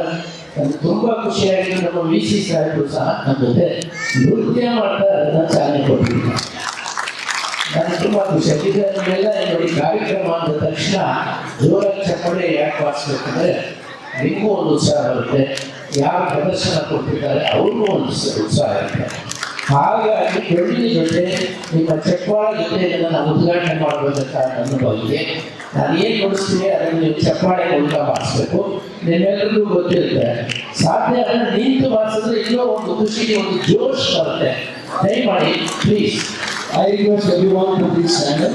ನನಗೆ ತುಂಬ ಖುಷಿಯಾಗಿದ್ದು ನಮ್ಮ VC ಸಾಹೇಬರು ಸಹ ನಮ್ಮ ಜೊತೆ ನೃತ್ಯ ಮಾಡ್ತಾ ಅದನ್ನು ಚಾಲನೆ ಕೊಟ್ಟಿದ್ದೀನಿ. ನನಗೆ ತುಂಬ ಖುಷಿಯಾಗಿದೆ. ನಮಗೆಲ್ಲ ನೋಡಿ ಕಾರ್ಯಕ್ರಮ ಅಂದ ತಕ್ಷಣ ಜೋರಾಗಿ ಚಪ್ಪಳೆ ಯಾಕೆ ವಾರಿಸ್ಬೇಕಂದ್ರೆ ನಿಮಗೂ ಒಂದು ಉತ್ಸಾಹ ಬರುತ್ತೆ, ಯಾರು ಪ್ರದರ್ಶನ ಕೊಟ್ಟಿದ್ದಾರೆ ಅವ್ರಿಗೂ ಒಂದು ಉತ್ಸಾಹ ಇರುತ್ತೆ. ಹಾಗಾಗಿ ಬೆಳ್ಳಿನ ಜೊತೆ ನಿಮ್ಮ ಚಪ್ಪಾಳ ಜೊತೆ ನಾನು ಉದ್ಘಾಟನೆ ಮಾಡಬೇಕಂತ ನನ್ನ ಬಗ್ಗೆ ನಾನು ಏನು ನೋಡಿಸ್ತೀನಿ ಅದನ್ನು ನೀವು ಚಪ್ಪಾಳೆ ಮೂಲಕ ಮಾಡಿಸ್ಬೇಕು. ನಿಮ್ಮೆಲ್ಲರಿಗೂ ಗೊತ್ತಿರುತ್ತೆ, ಸಾಧ್ಯ ಅದನ್ನು ನಿಂತು ಮಾಡಿಸಿದ್ರೆ ಇನ್ನೂ ಒಂದು ಖುಷಿಗೆ ಒಂದು ಜೋಶ್ ಬರುತ್ತೆ. ದಯಮಾಡಿ please I request everyone to please stand up.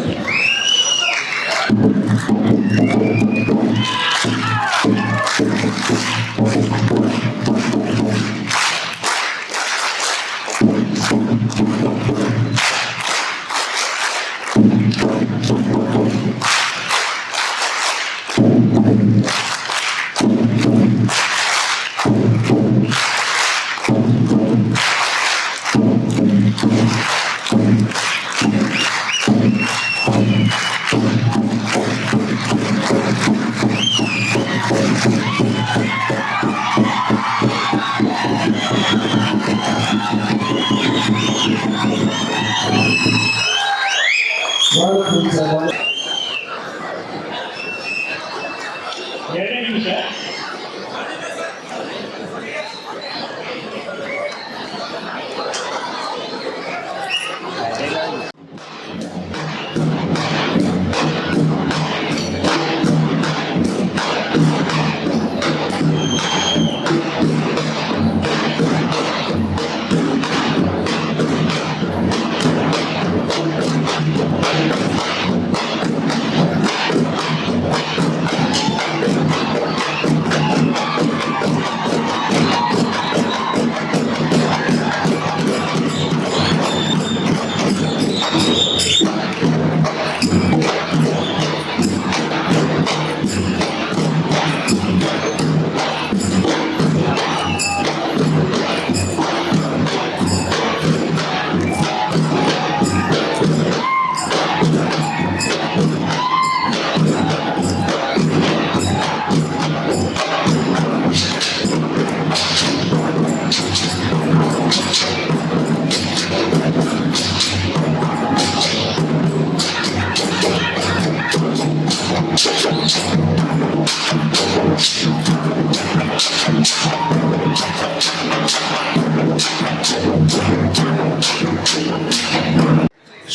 Wonderful, sir. ಎರಡನೇ ನಿಮಿಷ.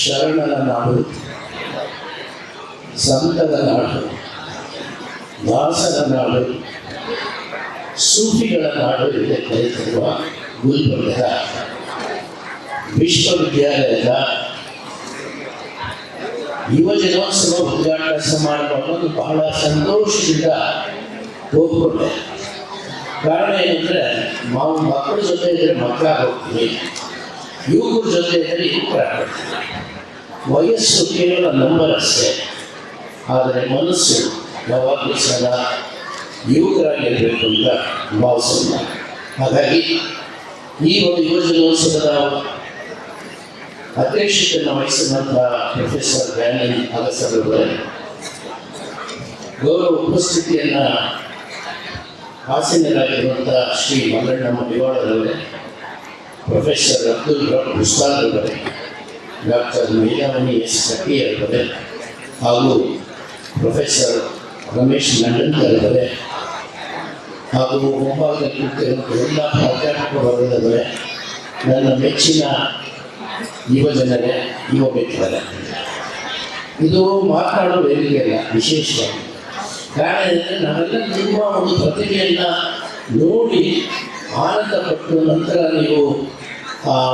ಶರಣರ ನಾಡು, ಸಂತರ ನಾಡು, ದಾಸರ ನಾಡು, ಸೂಫಿಗಳ ನಾಡು ಎಂದು ಕರೆದಿರುವ ಗುಲ್ಬರ್ಗದ ವಿಶ್ವವಿದ್ಯಾಲಯದ ಯುವಜನೋತ್ಸವ ಉದ್ಘಾಟನಾ ಸಮಾರಂಭವನ್ನು ಬಹಳ ಸಂತೋಷದಿಂದ ಹೋಗ್ಕೊಂಡೆ. ಕಾರಣ ಏನಂದರೆ ನಾವು ಮಕ್ಕಳ ಜೊತೆ ಇದ್ದರೆ ಮಕ್ಕಳಾಗಿ ಹೋಗ್ತೀವಿ, ಯುವಕರ ಜೊತೆ ಇದ್ದರೆ ಯುವಕರಾಗ್ತೀವಿ. ವಯಸ್ಸು ಕೇವಲ ನಂಬರ್ ಅಷ್ಟೇ, ಆದರೆ ಮನಸ್ಸು ಯಾವಾಗಲೂ ಸದಾ ಯುವಕರಾಗಿರಬೇಕು ಅಂತ ಭಾವಿಸೋಣ. ಹಾಗಾಗಿ ಈ ಒಂದು ಯುವಜನೋತ್ಸವದ ಅಧ್ಯಕ್ಷತೆಯನ್ನು ವಹಿಸಿದಂಥ ಪ್ರೊಫೆಸರ್ ದಯಾನಂದ ಅಗಸರವರೇ, ಗೌರವ ಉಪಸ್ಥಿತಿಯನ್ನು ಹಾಸನರಾಗಿರುವಂಥ ಶ್ರೀ ಮಲ್ಲಣ್ಣ ಮಡಿವಾಳರವರೇ, ಪ್ರೊಫೆಸರ್ ಅಬ್ದುಲ್ ರಬ್ ಉಸ್ತಾದರವರೇ, ಡಾಕ್ಟರ್ ಮೇಲಾಮಣಿ ಎಸ್ ಕಟ್ಟಿಯವರೇ ಹಾಗೂ ಪ್ರೊಫೆಸರ್ ರಮೇಶ್ ನಂಡನ್ಕರ್ ಅವರೇ ಹಾಗೂ ಮುಂಭಾಗದಲ್ಲಿ ಕೂತಿರುವಂಥ ಎಲ್ಲ ಪ್ರಾಧ್ಯಾಪಕ ವರ್ಗದವರೇ, ನನ್ನ ಮೆಚ್ಚಿನ ಯುವಜನರೇ, ಯುವ ಮಿತ್ರರೇ, ಇದು ಮಾತನಾಡೋ ವೇದಿಕೆ ಅಲ್ಲ, ವಿಶೇಷವಾಗಿ ಕಾರಣ ಏನಂದರೆ ನಾವೆಲ್ಲ ನಿಮ್ಮ ಒಂದು ಪ್ರತಿಭೆಯನ್ನು ನೋಡಿ ಆನಂದಪಟ್ಟು ನಂತರ ನೀವು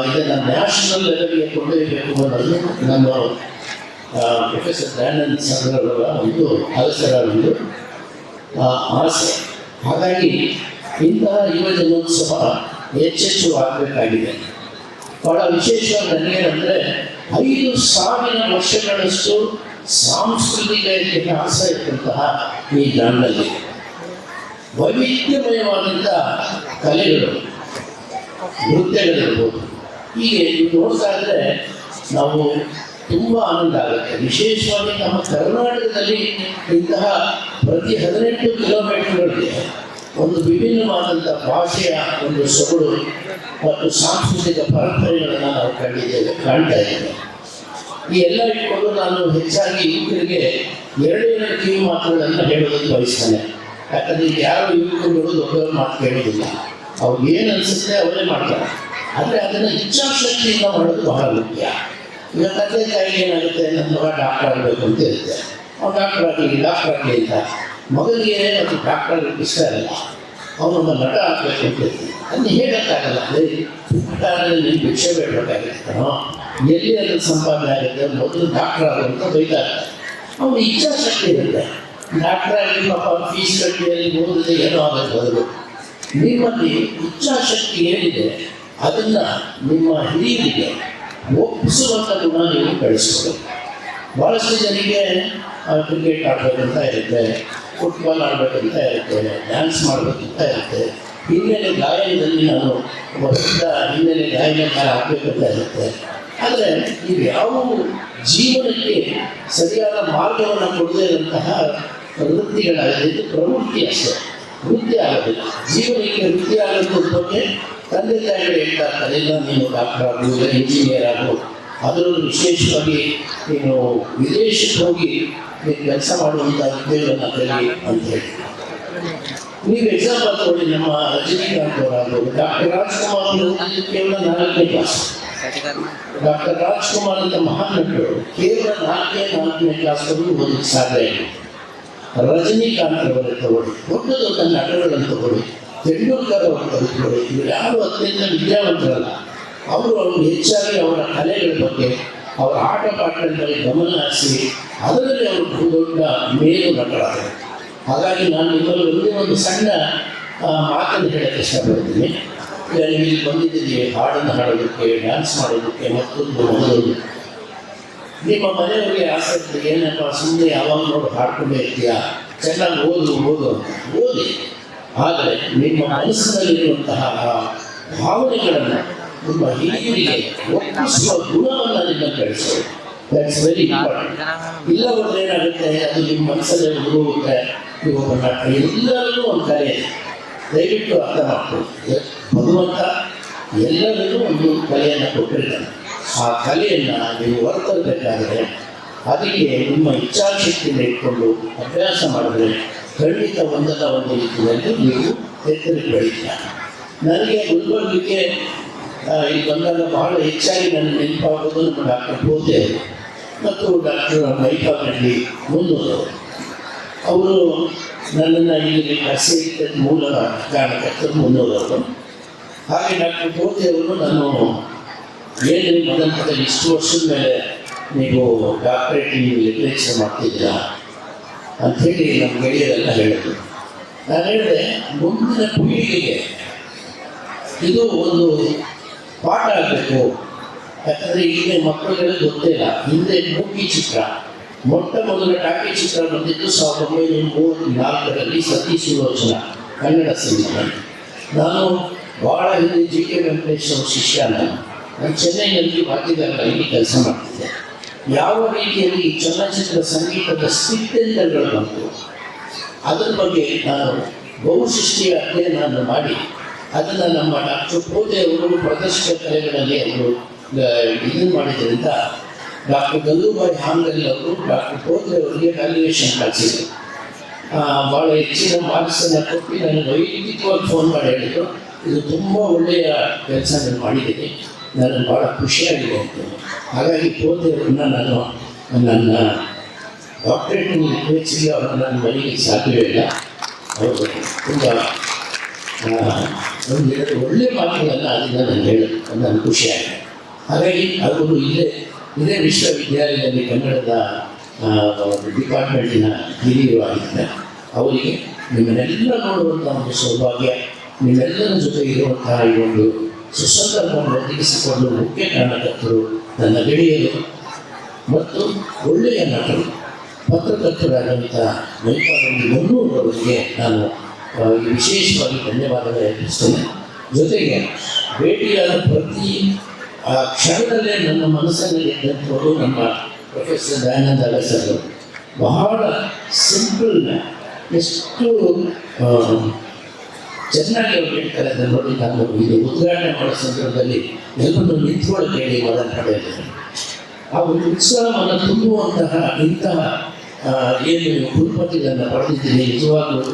ಇದನ್ನು ನ್ಯಾಷನಲ್ ಲೆವೆಲ್ಗೆ ಕೊಂಡೊಯ್ಯಬೇಕು ಅನ್ನೋದು ನಮ್ಮ ಪ್ರೊಫೆಸರ್ ದಯಾನಂದ ಸಾಗರವರ ಒಂದು ಅವಸರ, ಒಂದು ಆಸೆ. ಹಾಗಾಗಿ ಇಂತಹ ಯುವ ಜನೋತ್ಸವ ಹೆಚ್ಚೆಚ್ಚು ಆಗಬೇಕಾಗಿದೆ. ಬಹಳ ವಿಶೇಷವಾಗಿ ನನಗೇನೆಂದರೆ 5,000 ವರ್ಷಗಳಷ್ಟು ಸಾಂಸ್ಕೃತಿಕ ಇತಿಹಾಸ ಇದ್ದಂತಹ ಈ ನಾಡಿನಲ್ಲಿ ವೈವಿಧ್ಯಮಯವಾದಂಥ ಕಲೆಗಳು, ನೃತ್ಯಗಳಿರ್ಬೋದು. ಹೀಗೆ ನೀವು ನೋಡ್ತಾ ಇದ್ದರೆ ನಾವು ತುಂಬ ಆನಂದ ಆಗುತ್ತೆ. ವಿಶೇಷವಾಗಿ ನಮ್ಮ ಕರ್ನಾಟಕದಲ್ಲಿ ಇಂತಹ ಪ್ರತಿ 18 ಕಿಲೋಮೀಟರ್ಗಳಿಗೆ ಒಂದು ವಿಭಿನ್ನವಾದಂಥ ಭಾಷೆಯ ಒಂದು ಸೊಗಡು ಮತ್ತು ಸಾಂಸ್ಕೃತಿಕ ಪರಂಪರೆಗಳನ್ನು ನಾವು ಕಾಣ್ತಾ ಇದ್ದೇವೆ. ಈ ಎಲ್ಲ ಇಟ್ಕೊಂಡು ನಾನು ಹೆಚ್ಚಾಗಿ ಯುವಕರಿಗೆ 2 ಕಿವಿ ಮಾತುಗಳನ್ನು ಹೇಳೋದಕ್ಕೆ ಬಯಸ್ತೇನೆ. ಯಾಕಂದರೆ ಯಾರು ಯುವಕರು ದೊಡ್ಡವ್ರ ಮಾತು ಕೇಳೋದಿಲ್ಲ, ಅವ್ರಿಗೆ ಏನು ಅನಿಸುತ್ತೆ ಅವರೇ ಮಾಡ್ತಾರೆ. ಆದರೆ ಅದನ್ನು ಇಚ್ಛಾಶಕ್ತಿಯಿಂದ ಮಾಡೋದು ಬಹಳ ಮುಖ್ಯ. ಈಗ ತಂದೆ ತಾಯಿಗೆ ಏನಾಗುತ್ತೆ, ನನ್ನ ಮಗ ಡಾಕ್ಟರ್ ಆಗಬೇಕು ಅಂತ ಇರುತ್ತೆ, ಅವ್ನು ಡಾಕ್ಟರ್ ಆಗಲಿ ಅಂತ. ಮಗನಿಗೆ ಅದು ಡಾಕ್ಟರ್ ಇಷ್ಟ ಇರಲ್ಲ, ಅವನೊಬ್ಬ ನಟ ಆಗಬೇಕು ಅಂತ ಇರ್ತೀನಿ. ಅದನ್ನ ಹೇಳೋಕ್ಕಾಗಲ್ಲ. ಅದೇ ನಟ ಅಂದರೆ ನೀನು ಭಿಕ್ಷೆ ಬೇಡಬೇಕಾಗಿರ್ತಾನೋ, ಎಲ್ಲಿ ಅದನ್ನು ಸಂಪಾದನೆ ಆಗುತ್ತೆ, ಮೊದಲು ಡಾಕ್ಟರ್ ಆಗುವಂತ ಬೈತಾರೆ. ಅವನು ಇಚ್ಛಾಶಕ್ತಿ ಇರುತ್ತೆ. ಡಾಕ್ಟರ್ ಆಗಿ ಪಾಪ ಫೀಸ್ ಕಟ್ಟಿಯಲ್ಲಿ ಓದಿದ್ರೆ ಏನೋ ಆಗುತ್ತೆ ಬದಲು. ನಿಮ್ಮಲ್ಲಿ ಇಚ್ಛಾಶಕ್ತಿ ಏನಿದೆ ಅದನ್ನು ನಿಮ್ಮ ಹಿರಿಯರಿಗೆ ಒಪ್ಪಿಸುವಂಥ ಗುಣ ನೀವು ಬೆಳೆಸ್ಕೋಬೇಕು. ಭಾಳಷ್ಟು ಜನರಿಗೆ ಕ್ರಿಕೆಟ್ ಆಡಬೇಕಂತ ಇರುತ್ತೆ, ಫುಟ್ಬಾಲ್ ಆಡಬೇಕಂತ ಇರುತ್ತೆ, ಡ್ಯಾನ್ಸ್ ಮಾಡಬೇಕಂತ ಇರುತ್ತೆ, ಹಿನ್ನೆಲೆ ಗಾಯನದಲ್ಲಿ ನಾನು ಒಬ್ಬ ದೊಡ್ಡ ಹಿನ್ನೆಲೆ ಗಾಯನಕಾರ ಆಗಬೇಕಂತ ಇರುತ್ತೆ. ಆದರೆ ಇವು ಯಾವ ಜೀವನಕ್ಕೆ ಸರಿಯಾದ ಮಾರ್ಗವನ್ನು ಕೊಡದೇ ಇರುವಂತಹ ವೃತ್ತಿಗಳಾಗಿದೆ. ಇದು ಪ್ರವೃತ್ತಿ ಅಷ್ಟೇ, ವೃತ್ತಿ ಆಗೋದಿಲ್ಲ. ಜೀವನಕ್ಕೆ ವೃತ್ತಿ ಆಗೋದ್ರ ಬಗ್ಗೆ ತಂದೆ ತಾಯಿಗಳು ಹೇಳ್ತಾ ಇರ್ತಾರೆ, ಇಲ್ಲ ನೀನು ಡಾಕ್ಟರ್ ಆಗು, ಇಲ್ಲ ಇಂಜಿನಿಯರ್ ಆಗು, ಅದರಲ್ಲೂ ವಿಶೇಷವಾಗಿ ನೀನು ವಿದೇಶಕ್ಕೆ ಹೋಗಿ ನೀನು ಕೆಲಸ ಮಾಡುವಂಥ ಉದ್ಯೋಗವನ್ನು ಕಲಿ ಅಂತ ಹೇಳಿ. ನೀವು ಎಕ್ಸಾಂಪಲ್ ತಗೊಳ್ಳಿ, ನಮ್ಮ ರಜನಿಕಾಂತ್ ಅವರಾಗಬಹುದು, ಡಾಕ್ಟರ್ ರಾಜ್ಕುಮಾರ್ ಅವರು ಕೇವಲ 4ನೇ ಕ್ಲಾಸ್. ಡಾಕ್ಟರ್ ರಾಜ್ಕುಮಾರ್ ಅಂತ ಮಹಾನ್ ನಟರು ಕೇವಲ 4ನೇ ಕ್ಲಾಸ್ವರೆಗೂ ಓದಕ್ಕೆ ಸಾಧ್ಯ ಇಲ್ಲ. ರಜನಿಕಾಂತ್ ಅವರನ್ನು ತಗೊಳ್ಳಿ, ದೊಡ್ಡ ದೊಡ್ಡ ನಟಗಳನ್ನು ತಗೊಳ್ಳಿ, ತೆಂಡೂಲ್ಕರ್ ಅವರು ತೆಗೆದುಕೊಳ್ಳಿ, ಇವರು ಯಾರು ಅತ್ಯಂತ ವಿದ್ಯಾವಂತರಲ್ಲ. ಅವರು ಹೆಚ್ಚಾಗಿ ಅವರ ಕಲೆಗಳ ಬಗ್ಗೆ, ಅವರ ಆಟ ಪಾಠಗಳ ಬಗ್ಗೆ ಗಮನ ಹರಿಸಿ ಅದರಲ್ಲಿ ಅವರು ದೊಡ್ಡ ಮೇಲು ನಟರಾದರು. ಹಾಗಾಗಿ ನಾನು ನಿಮ್ಮಲ್ಲಿ ಒಂದೇ ಒಂದು ಸಣ್ಣ ಮಾತನ್ನು ಹೇಳಕ್ಕೆ ಇಷ್ಟಪಡ್ತೀನಿ. ಈಗ ನೀವು ಇಲ್ಲಿ ಬಂದಿದ್ದೀರಿ ಹಾಡನ್ನು ಹಾಡೋದಕ್ಕೆ, ಡ್ಯಾನ್ಸ್ ಮಾಡೋದಕ್ಕೆ, ಮತ್ತೊಂದು ಓದೋದು. ನಿಮ್ಮ ಮನೆಯವರಿಗೆ ಆಸಕ್ತಿ ಏನಪ್ಪ, ಸುಮ್ಮನೆ ಯಾವಾಗ ನೋಡಿ ಹಾಡ್ಕೊಂಡೇ ಇರ್ತೀಯಾ, ಚೆನ್ನಾಗಿ ಓದು ಓದಿ. ಆದರೆ ನಿಮ್ಮ ಮನಸ್ಸಿನಲ್ಲಿರುವಂತಹ ಭಾವನೆಗಳನ್ನು ನಿಮ್ಮ ಹಿರಿಯರಿಗೆ ಒಪ್ಪಿಸುವ ಗುಣವನ್ನು ನಿಮ್ಮ ಬೆಳೆಸೋದು. That's very important. ಇಲ್ಲವಾದ್ರೆ ಏನಾಗುತ್ತೆ, ಅದು ನಿಮ್ಮ ಮನಸ್ಸಲ್ಲೇ ಉದುರುತ್ತೆ. ಇವಾಗ ಎಲ್ಲರಿಗೂ ಒಂದು ಕಲೆ ಇದೆ, ದಯವಿಟ್ಟು ಅರ್ಥ ಮಾಡ್ಕೊಳ್ಳಿ. ಭಗವಂತ ಎಲ್ಲರಿಗೂ ಒಂದು ಕಲೆಯನ್ನು ಕೊಟ್ಟಿರ್ತಾನೆ. ಆ ಕಲೆಯನ್ನು ನೀವು ಹೊರತರಬೇಕಾದರೆ ಅದಕ್ಕೆ ನಿಮ್ಮ ಇಚ್ಛಾಶಕ್ತಿಯನ್ನು ಇಟ್ಕೊಂಡು ಅಭ್ಯಾಸ ಮಾಡಿದ್ರೆ ಖಂಡಿತ ಒಂದಲ್ಲ ಒಂದು ರೀತಿಯಲ್ಲಿ ನೀವು ಎತ್ತರಕ್ಕೆ ಬೆಳೀತೀರ. ನನಗೆ ಗುಲ್ಬರ್ಗಕ್ಕೆ ಇಲ್ಲಿ ಬಂದಾಗ ಬಹಳ ಹೆಚ್ಚಾಗಿ ನನ್ನ ನೆನಪಾಗೋದು ನಮ್ಮ ಡಾಕ್ಟರ್ ಪೋತೆ ಅವರು ಮತ್ತು ಡಾಕ್ಟರ್ ಮೈಕಾಗಡ್ಡಿ ಮುನ್ನೂರವರು. ಅವರು ನನ್ನನ್ನು ಇಲ್ಲಿ ಕರೆಸಿದ ಮೂಲ ಕಾರಣಕರ್ತರು ಮುನ್ನೂರವರು. ಹಾಗೆ ಡಾಕ್ಟರ್ ಪೋತೆ ಅವರು ನಾನು ಏನು ಮದಂತದಲ್ಲಿ ಇಷ್ಟು ವರ್ಷದ ಮೇಲೆ ನೀವು ಡಾಕ್ಟರೇಟ್ ಲಿಟ್ರೇಚರ್ ಮಾಡ್ತಿದ್ದೀರಾ ಅಂಥೇಳಿ ನಮ್ಮ ಗೆಳೆಯರೆಲ್ಲ ಹೇಳಿದ್ರು. ನಾನು ಹೇಳಿದೆ, ಮುಂದಿನ ಪೀಳಿಗೆಗೆ ಇದು ಒಂದು ಪಾಠ ಆಗಬೇಕು. ಯಾಕಂದರೆ ಈಗ ಮಕ್ಕಳಿಗೆಲ್ಲ ಗೊತ್ತೇ ಇಲ್ಲ. ಹಿಂದೆ ಮೂಕಿ ಚಿತ್ರ, ಮೊಟ್ಟ ಮೊದಲ ಟಾಕಿ ಚಿತ್ರ ಬಂದಿದ್ದು 1934ರಲ್ಲಿ ಸತೀಶ್ ಸುಲೋಚನಾ ಕನ್ನಡ ಸಿನಿಮಾ. ನಾನು ಭಾಳ ಹಿಂದೆ JK ವೆಂಕಟೇಶ್ ಅವ್ರ ಶಿಷ್ಯ. ನಾನು ಚೆನ್ನೈನಲ್ಲಿ ವಾದ್ಯಗಾರರಾಗಿ ಕೆಲಸ ಮಾಡ್ತಿದ್ದೆ. ಯಾವ ರೀತಿಯಲ್ಲಿ ಈ ಚಲನಚಿತ್ರ ಸಂಗೀತದ ಸ್ಥಿತ್ಯಂತರಗಳು ಬಂತು ಅದರ ಬಗ್ಗೆ ನಾನು ಬಹುಶಿಷ್ಟಿಯ ಅಧ್ಯಯನ ಮಾಡಿ ಅದನ್ನು ನಮ್ಮ ಡಾಕ್ಟರ್ ಪೋತೆ ಅವರು ಪ್ರದರ್ಶಕ ಕಲೆಗಳಲ್ಲಿ ಅವರು ಇದನ್ನು ಮಾಡಿದ್ದರಿಂದ ಡಾಕ್ಟರ್ ಗಂಗೂಬಾಯಿ ಹಾಂಗಲ್ ಅವರು ಡಾಕ್ಟರ್ ಪೋತೆ ಅವರಿಗೆ ವ್ಯಾಲ್ಯೂಯೇಷನ್ ಕಳಿಸಿದರು. ಭಾಳ ಹೆಚ್ಚಿನ ಮಾರ್ಕ್ಸನ್ನು ಕೊಟ್ಟು ನನಗೆ ವೈಯಕ್ತಿಕವಾಗಿ ಫೋನ್ ಮಾಡಿ ಹೇಳಿದ್ರು, ಇದು ತುಂಬ ಒಳ್ಳೆಯ ಕೆಲಸ ನಾನು ಮಾಡಿದ್ದೀನಿ, ನನಗೆ ಭಾಳ ಖುಷಿಯಾಗಿದೆ ಅಂತ. ಹಾಗಾಗಿ ಪೋತೆಯವ್ರನ್ನ ನಾನು ನನ್ನ ಡಾಕ್ಟ್ರೇಟ್ ರಿಕ್ವೆಸ್ಟ್ಗೆ ಅವ್ರನ್ನ ನಾನು ಮನೆಗೆ ಸಾಧ್ಯವೇ ಇಲ್ಲ. ಅವರು ತುಂಬ ಒಂದು ಎರಡು ಒಳ್ಳೆಯ ಮಾತುಗಳನ್ನು ಅದನ್ನು ನಾನು ಹೇಳೋದು ನನಗೆ ಖುಷಿಯಾಗಿದೆ. ಹಾಗಾಗಿ ಅವರು ಇದೇ ವಿಶ್ವವಿದ್ಯಾಲಯದಲ್ಲಿ ಕನ್ನಡದ ಡಿಪಾರ್ಟ್ಮೆಂಟಿನ ಹಿರಿಯರು ಆಗಿದ್ದಾರೆ. ಅವರಿಗೆ ನಿಮ್ಮನ್ನೆಲ್ಲ ನೋಡುವಂಥ ಒಂದು ಸೌಭಾಗ್ಯ, ನಿಮ್ಮೆಲ್ಲರ ಜೊತೆ ಇರುವಂತಹ ಈ ಒಂದು ಸುಸಂದರ್ಭವನ್ನು ಒದಗಿಸಿಕೊಂಡು ಮುಖ್ಯ ಕಾರಣಕರ್ತರು ನನ್ನ ಗೆಳೆಯರು ಮತ್ತು ಒಳ್ಳೆಯ ನಟರು ಪತ್ರಕರ್ತರಾದಂಥ ಮೈಪಾಲಲ್ಲಿ ಮನ್ನೂರವರಿಗೆ ನಾನು ವಿಶೇಷವಾಗಿ ಧನ್ಯವಾದಗಳು ಅರ್ಪಿಸ್ತೇನೆ. ಜೊತೆಗೆ ಭೇಟಿಯಾದ ಪ್ರತಿ ಕ್ಷಣದಲ್ಲೇ ನನ್ನ ಮನಸ್ಸಿನಲ್ಲಿ ಇದ್ದಂಥವರು ನಮ್ಮ ಪ್ರೊಫೆಸರ್ ದಯಾನಂದ ಅಗಸರ್ ಬಹಳ ಸಿಂಪಲ್, ಎಷ್ಟು ಚೆನ್ನಾಗಿ ಅವ್ರು ಹೇಳ್ತಾರೆ ಅದನ್ನು ನೋಡಿ. ನಾನು ಇದು ಉದ್ಘಾಟನೆ ಮಾಡೋ ಸಂದರ್ಭದಲ್ಲಿ ಎಲ್ಲರೂ ನಿಂತ್ಕೊಳ್ಳೋಕೆ ಹೇಳಿ ಮಾತನಾಡಿದ್ದಾರೆ. ಆ ಒಂದು ಉತ್ಸಾಹವನ್ನು ತುಂಬುವಂತಹ ಇಂತಹ ಏನು ಕುಲಪತಿಗಳನ್ನು ಪಡೆದಿದ್ದೀನಿ, ನಿಜವಾಗ್ಲೂ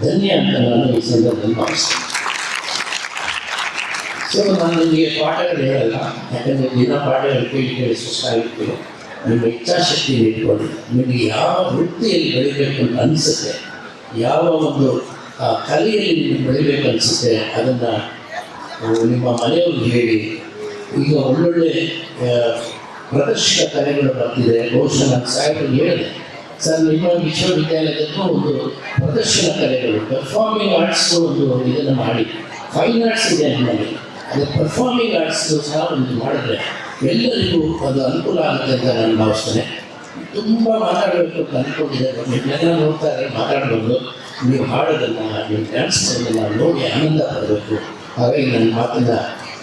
ಧನ್ಯ ಅಂತ ನಾನು ಈ ಸಂದರ್ಭದಲ್ಲಿ ಭಾವಿಸ್ತೇನೆ. ಸೊ ನಾನು ನಿಮಗೆ ಪಾಠಗಳು ಹೇಳಲ್ಲ, ಯಾಕಂದರೆ ದಿನ ಪಾಠಗಳು ಕೇಳಿ ಸುಸ್ತಾಗಿರ್ತೀವಿ. ನಿಮ್ಮ ಇಚ್ಛಾಶಕ್ತಿ ಇಟ್ಕೊಳ್ಳಿ. ನಿಮಗೆ ಯಾವ ವೃತ್ತಿಯಲ್ಲಿ ಬೆಳಿಬೇಕು ಅಂತ ಅನಿಸುತ್ತೆ, ಯಾವ ಒಂದು ಕಲೆಯಲ್ಲಿ ನಿಮಗೆ ಬೆಳಿಬೇಕು ಅನಿಸುತ್ತೆ, ಅದನ್ನು ನಿಮ್ಮ ಮನೆಯವ್ರಿಗೆ ಹೇಳಿ. ಈಗ ಒಳ್ಳೊಳ್ಳೆ ಪ್ರದರ್ಶಕ ಕಲೆಗಳು ಬರ್ತಿದೆ. ಬಹುಶಃ ನಾನು ಸಾಹೇಬರಿಗೆ ಹೇಳಿದೆ, ಸರ್ ನಿಮ್ಮ ವಿಶ್ವವಿದ್ಯಾಲಯದಲ್ಲೂ ಒಂದು ಪ್ರದರ್ಶನ ಕಲೆಗಳು, ಪರ್ಫಾರ್ಮಿಂಗ್ ಆರ್ಟ್ಸ್ಗೂ ಒಂದು ಇದನ್ನು ಮಾಡಿ. ಫೈನ್ ಆರ್ಟ್ಸ್ ಇದೆ ನಮ್ಮಲ್ಲಿ, ಅದು ಪರ್ಫಾರ್ಮಿಂಗ್ ಆರ್ಟ್ಸ್ಗೂ ಸಹ ಒಂದು ಮಾಡಿದ್ರೆ ಎಲ್ಲರಿಗೂ ಅದು ಅನುಕೂಲ ಆಗುತ್ತೆ ಅಂತ ನಾನು ಭಾವಿಸ್ತೇನೆ. ತುಂಬ ಮಾತಾಡಬೇಕು ಅಂತ ಅಂದ್ಕೊಂಡಿದ್ದಾರೆ. ನಿಮ್ಮೆಲ್ಲ ನೋಡ್ತಾರೆ, ಮಾತಾಡ್ಬೋದು. ನೀವು ಹಾಡೋದನ್ನು, ನೀವು ಡ್ಯಾನ್ಸ್ ಮಾಡೋದನ್ನು ನೋಡಿ ಆನಂದ ಪಡಬೇಕು. ಹಾಗಾಗಿ ನನ್ನ ಮಾತನ್ನು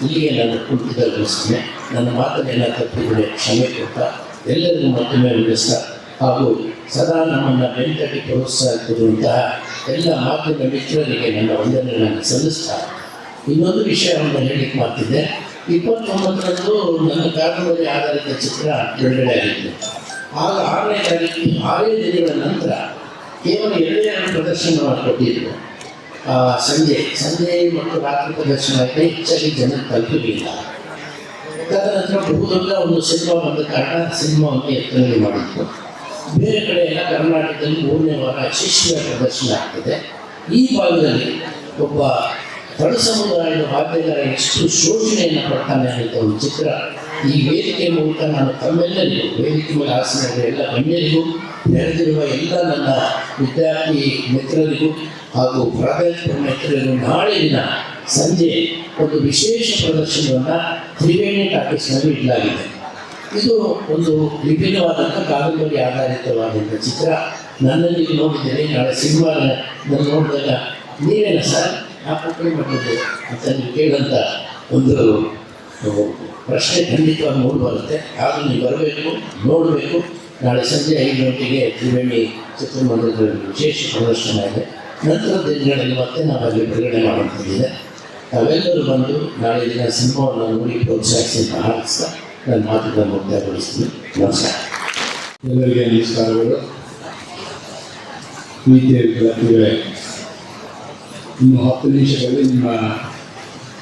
ಇಲ್ಲಿಗೆ ನಾನು ಕುಳಿತುಕೊಳ್ಳಿಸ್ತೇನೆ. ನನ್ನ ಮಾತನ್ನೆಲ್ಲ ತಪ್ಪಿದರೆ ಕ್ಷಮೆ ಕೊಡ್ತಾ ಎಲ್ಲರಿಗೂ ಮತ್ತೊಮ್ಮೆ ವಿಧಿಸ್ತಾ ಹಾಗೂ ಸದಾ ನಮ್ಮನ್ನು ಬೆಂತಟ್ಟಿ ಪ್ರೋತ್ಸಾಹಿಸಿರುವಂತಹ ಎಲ್ಲ ಮಾಧ್ಯಮ ಮಿತ್ರರಿಗೆ ನನ್ನ ವಂದನೆಗಳನ್ನು ಸಲ್ಲಿಸ್ತಾ ಇನ್ನೊಂದು ವಿಷಯವನ್ನು ಹೇಳಿಕ್ಕೆ ಮಾಡ್ತಿದ್ದೆ. 29ರಂದು ನನ್ನ ಕಾದಂಬರಿ ಆಧಾರಿತ ಚಿತ್ರ ಬಿಡುಗಡೆ ಆಗಿತ್ತು. ಆಗ 6ನೇ ತಾರೀಕು 6 ದಿನಗಳ ನಂತರ ಕೇವಲ 2 ಪ್ರದರ್ಶನವನ್ನು ಕೊಟ್ಟಿದ್ದರು. ಸಂಜೆ ಮತ್ತು ರಾತ್ರಿ ಪ್ರದರ್ಶನ ಹೆಚ್ಚಾಗಿ ಜನ ತಲುಪಲಿಲ್ಲ. ತದನಂತರ ಬಹುದೊಡ್ಡ ಒಂದು ಸಿನಿಮಾ ಬಂದ ಕಾರಣ ಸಿನಿಮಾವನ್ನು ಎತ್ತರಲ್ಲಿ ಮಾಡಿತ್ತು. ಬೇರೆ ಕಡೆ ಎಲ್ಲ ಕರ್ನಾಟಕದಲ್ಲಿ 3ನೇ ವಾರ ಶಿಷ್ಯ ಪ್ರದರ್ಶನ ಆಗ್ತದೆ. ಈ ಭಾಗದಲ್ಲಿ ಒಬ್ಬ ತಳ ಸಮುದಾಯದ ವಾದ್ಯಗಾರ ಎಷ್ಟು ಶೋಷಣೆಯನ್ನು ಪಡ್ತಾನೆ ಅಂತ ಒಂದು ಚಿತ್ರ ಈ ವೇದಿಕೆ ಮೂಲಕ ನಾನು ತಮ್ಮೆಲ್ಲರಿಗೂ, ವೇದಿಕೆ ಮೇಲೆ ಆಸನದ ಎಲ್ಲ ಗಣ್ಯರಿಗೂ, ನೆರೆದಿರುವ ಎಲ್ಲ ನನ್ನ ವಿದ್ಯಾರ್ಥಿ ಮಿತ್ರರಿಗೂ ಹಾಗೂ ಪ್ರಾದೇಶಿಕ ಮಿತ್ರರಿಗೂ ನಾಳೆ ದಿನ ಸಂಜೆ ಒಂದು ವಿಶೇಷ ಪ್ರದರ್ಶನವನ್ನು ತ್ರಿವೇಣಿ ಟಾಕೀಸ್ನಲ್ಲಿ ಇಡಲಾಗಿದೆ. ಇದು ಒಂದು ವಿಭಿನ್ನವಾದಂಥ ಕಾದಂಬರಿ ಆಧಾರಿತವಾದಂಥ ಚಿತ್ರ. ನನ್ನಲ್ಲಿ ನೋಡಿದ್ದೇನೆ. ನಾಳೆ ಸಿನಿಮಾ ನಾನು ನೋಡಿದಾಗ ನೀವೇನ ಸರ್ ಯಾಕೆ ಮಾಡಿದ್ದು ಅಂತ ನೀವು ಕೇಳಂತ ಒಂದು ಪ್ರಶ್ನೆ ಖಂಡಿತವಾಗಿ ಮೂಡಿ ಬರುತ್ತೆ. ಆದರೂ ನೀವು ಬರಬೇಕು, ನೋಡಬೇಕು. ನಾಳೆ ಸಂಜೆ 5 ಗಂಟೆಗೆ ತ್ರಿವೇಣಿ ಚಿತ್ರಮಂದಿರದಲ್ಲಿ ವಿಶೇಷ ಪ್ರದರ್ಶನ ಇದೆ. ನಂತರದ ದಿನಗಳಲ್ಲಿ ಮತ್ತೆ ನಾವು ಅಲ್ಲಿ ಬಿಡುಗಡೆ ಮಾಡುವಂಥದ್ದಿದೆ. ತಾವೆಲ್ಲರೂ ಬಂದು ನಾಳೆ ದಿನ ಸಿನಿಮಾವನ್ನು ನೋಡಿ ಪ್ರೋತ್ಸಾಹಿಸಿ ಅಂತ ಹಾರಿಸ್ತಾ ನನ್ನ ಮಾತುಗಳನ್ನು ಮುಕ್ತಾಯಗೊಳಿಸ್ತೀನಿ. ನಮಸ್ಕಾರ. ಎಲ್ಲರಿಗೆ ನಮಸ್ಕಾರಗಳು. ಪ್ರೀತಿಯ ವಿದ್ಯಾರ್ಥಿಗಳೇ, ಇನ್ನು 10 ನಿಮಿಷಗಳಲ್ಲಿ ನಿಮ್ಮ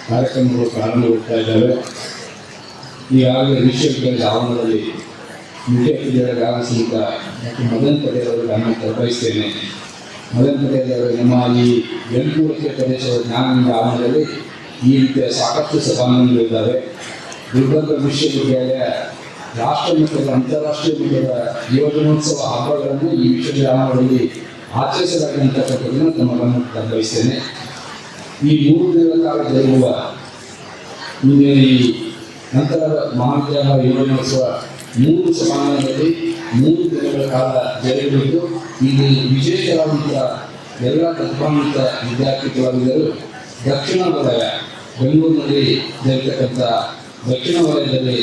ಕಾರ್ಯಕ್ರಮಗಳು ಪ್ರಾರಂಭಗೊಳ್ತಾ ಇದ್ದಾವೆ. ಈಗಾಗಲೇ ವಿಶ್ವವಿದ್ಯಾಲಯದ ಆವರಣದಲ್ಲಿ ವಿದ್ಯಾರ್ಥಿಗಳಿಗೆ ಆಗಮಿಸಿದ ಡಾಕ್ಟರ್ ಮದನ್ ಪಟೇಲ್ ಅವರು ಗಮನ ತಲುಪಿಸ್ತೇನೆ. ಮದನ್ ಪಟೇಲ್ ಅವರು ನಮ್ಮ ಈ ಬೆಂಗಳೂರು ಪ್ರದೇಶದ ಜ್ಞಾನದ ಆವರಣದಲ್ಲಿ ಈ ರೀತಿಯ ಸಾಕಷ್ಟು ಸಭಾಂಗಣಗಳಿದ್ದಾವೆ. ಗುಲ್ಬರ್ಗ ವಿಶ್ವವಿದ್ಯಾಲಯ ರಾಷ್ಟ್ರ ಮಟ್ಟದ ಅಂತಾರಾಷ್ಟ್ರೀಯ ಮಟ್ಟದ ಯುವಜನೋತ್ಸವ ಹಬ್ಬಗಳನ್ನು ಈ ವಿಶ್ವವಿದ್ಯಾಲಯದಲ್ಲಿ ಆಚರಿಸಲಾಗಿರ್ತಕ್ಕಂಥದ್ದನ್ನು ತಮ್ಮ ಗಮನಕ್ಕೆ ತಲುಪಿಸ್ತೇನೆ. ಈ 3 ದಿನಗಳ ಕಾಲ ಜರುಗುವ ಮುಂದಿನ ಈ ನಂತರ ಮಹಾವಿದ್ಯಾಲಯ ಯುವಜನೋತ್ಸವ 3 ಸಮಾರಂಭದಲ್ಲಿ 3 ದಿನಗಳ ಕಾಲ ಜರುಗಲಿದ್ದು, ಇಲ್ಲಿ ವಿಶೇಷವಾದಂಥ ಎಲ್ಲ ಪ್ರತಿಭಾನ್ವಿತ ವಿದ್ಯಾರ್ಥಿ ಕಲಾವಿದರು ದಕ್ಷಿಣ ವಲಯ ಬೆಂಗಳೂರಿನಲ್ಲಿ ಜರುಗತಕ್ಕಂಥ ದಕ್ಷಿಣ ವಲಯದಲ್ಲಿ